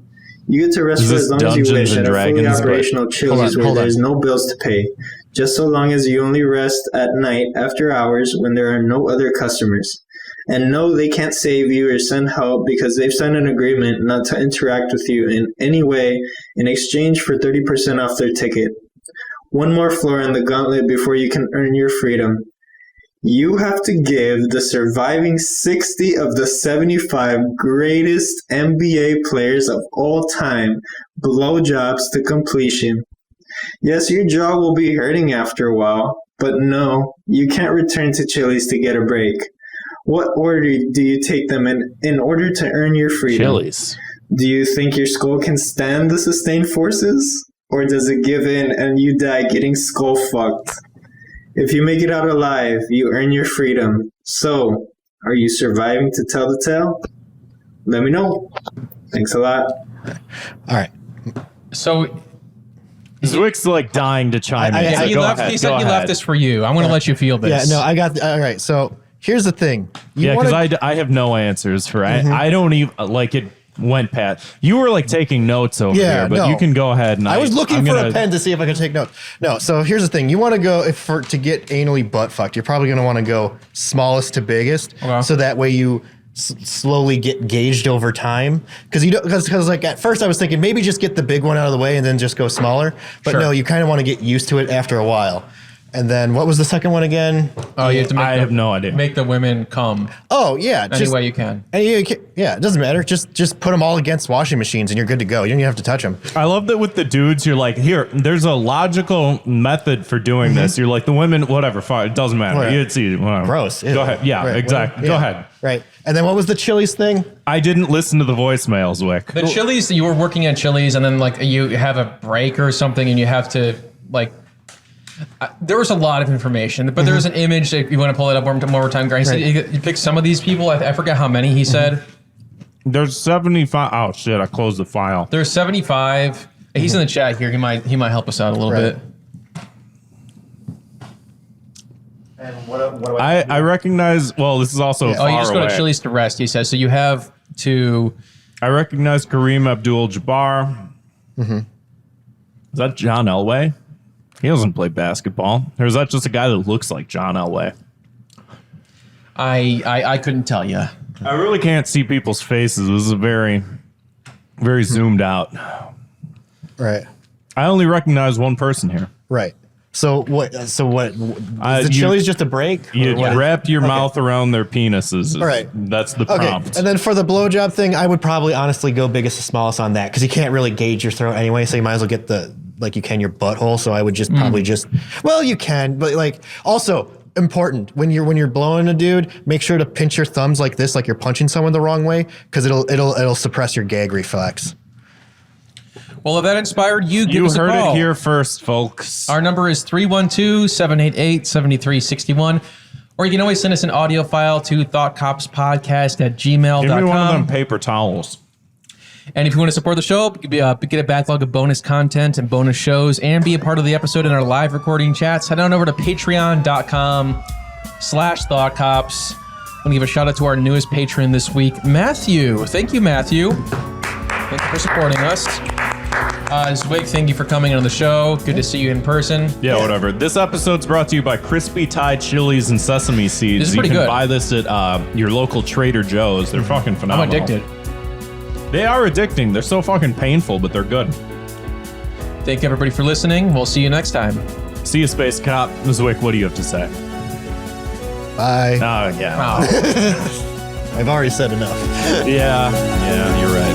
You get to rest for as long as you wish at a fully operational Chili's where there's no bills to pay, just so long as you only rest at night after hours when there are no other customers. And no, they can't save you or send help because they've signed an agreement not to interact with you in any way in exchange for 30% off their ticket. One more floor in the gauntlet before you can earn your freedom. You have to give the surviving 60 of the 75 greatest NBA players of all time blowjobs to completion. Yes, your jaw will be hurting after a while, but no, you can't return to Chili's to get a break. What order do you take them in order to earn your freedom? Chili's. Do you think your skull can stand the sustained forces? Or does it give in and you die getting skull fucked? If you make it out alive, you earn your freedom. So, are you surviving to tell the tale? Let me know. Thanks a lot. All right. So Zwick's like dying to chime in. He said he left this for you. I'm going to let you feel this. Yeah, no, I got all right. So here's the thing. Because I have no answers for it. I don't even like it. Went Pat. You were like taking notes over here, but you can go ahead and I was looking for a pen to see if I could take notes. No, so here's the thing. You want to go to get anally butt fucked. You're probably going to want to go smallest to biggest, so that way you slowly get gauged over time. Because like at first I was thinking maybe just get the big one out of the way and then just go smaller. But no, you kind of want to get used to it after a while. And then what was the second one again? Oh, you have to I have no idea. Make the women come. Oh, yeah. Any way you can. Yeah, it doesn't matter. Just put them all against washing machines and you're good to go. You don't even have to touch them. I love that with the dudes, you're like, here, there's a logical method for doing this. You're like, the women, whatever, fine, it doesn't matter. Whatever. It's easy. Whatever. Gross. Go ahead. Yeah, Right. exactly. Go ahead. Right. And then what was the Chili's thing? I didn't listen to the voicemails, Wick. The Chili's, you were working at Chili's and then like you have a break or something and you have to like, there was a lot of information, but there's an image if you want to pull it up one more time. He said you pick some of these people. I forget how many he said. There's 75. Oh shit! I closed the file. There's 75. He's in the chat here. He might help us out a little bit. And what I recognize. Well, this is also far you just go away. to Chili's to rest. He says so. You have to. I recognize Kareem Abdul-Jabbar. Is that John Elway? He doesn't play basketball. Or is that just a guy that looks like John Elway? I couldn't tell you. I really can't see people's faces. This is very, very zoomed out. Right. I only recognize one person here. Right. So what? The Chili's just a break? You wrapped your mouth around their penises. All right. That's the prompt. Okay. And then for the blowjob thing, I would probably honestly go biggest to smallest on that because you can't really gauge your throat anyway. So you might as well get you can your butthole. So I would just probably well, you can, but like also important when you're blowing a dude, make sure to pinch your thumbs like this, like you're punching someone the wrong way, because it'll suppress your gag reflex. Well, if that inspired you, give you us a call. You heard it here first, folks. Our number is 312-788-7361. Or you can always send us an audio file to thoughtcopspodcast@gmail.com. Give me one of them paper towels. And if you want to support the show, get a backlog of bonus content and bonus shows and be a part of the episode in our live recording chats, head on over to patreon.com/thoughtcops. I'm going to give a shout out to our newest patron this week, Matthew. Thank you, Matthew. Thank you for supporting us. Zwick, thank you for coming on the show. Good to see you in person. Yeah, whatever. This episode's brought to you by Crispy Thai chilies and sesame seeds. This is pretty good. You can buy this at your local Trader Joe's. They're fucking phenomenal. I'm addicted. They are addicting. They're so fucking painful, but they're good. Thank you, everybody, for listening. We'll see you next time. See you, Space Cop. Zwick, what do you have to say? Bye. Oh, yeah. I've already said enough. Yeah, you're right.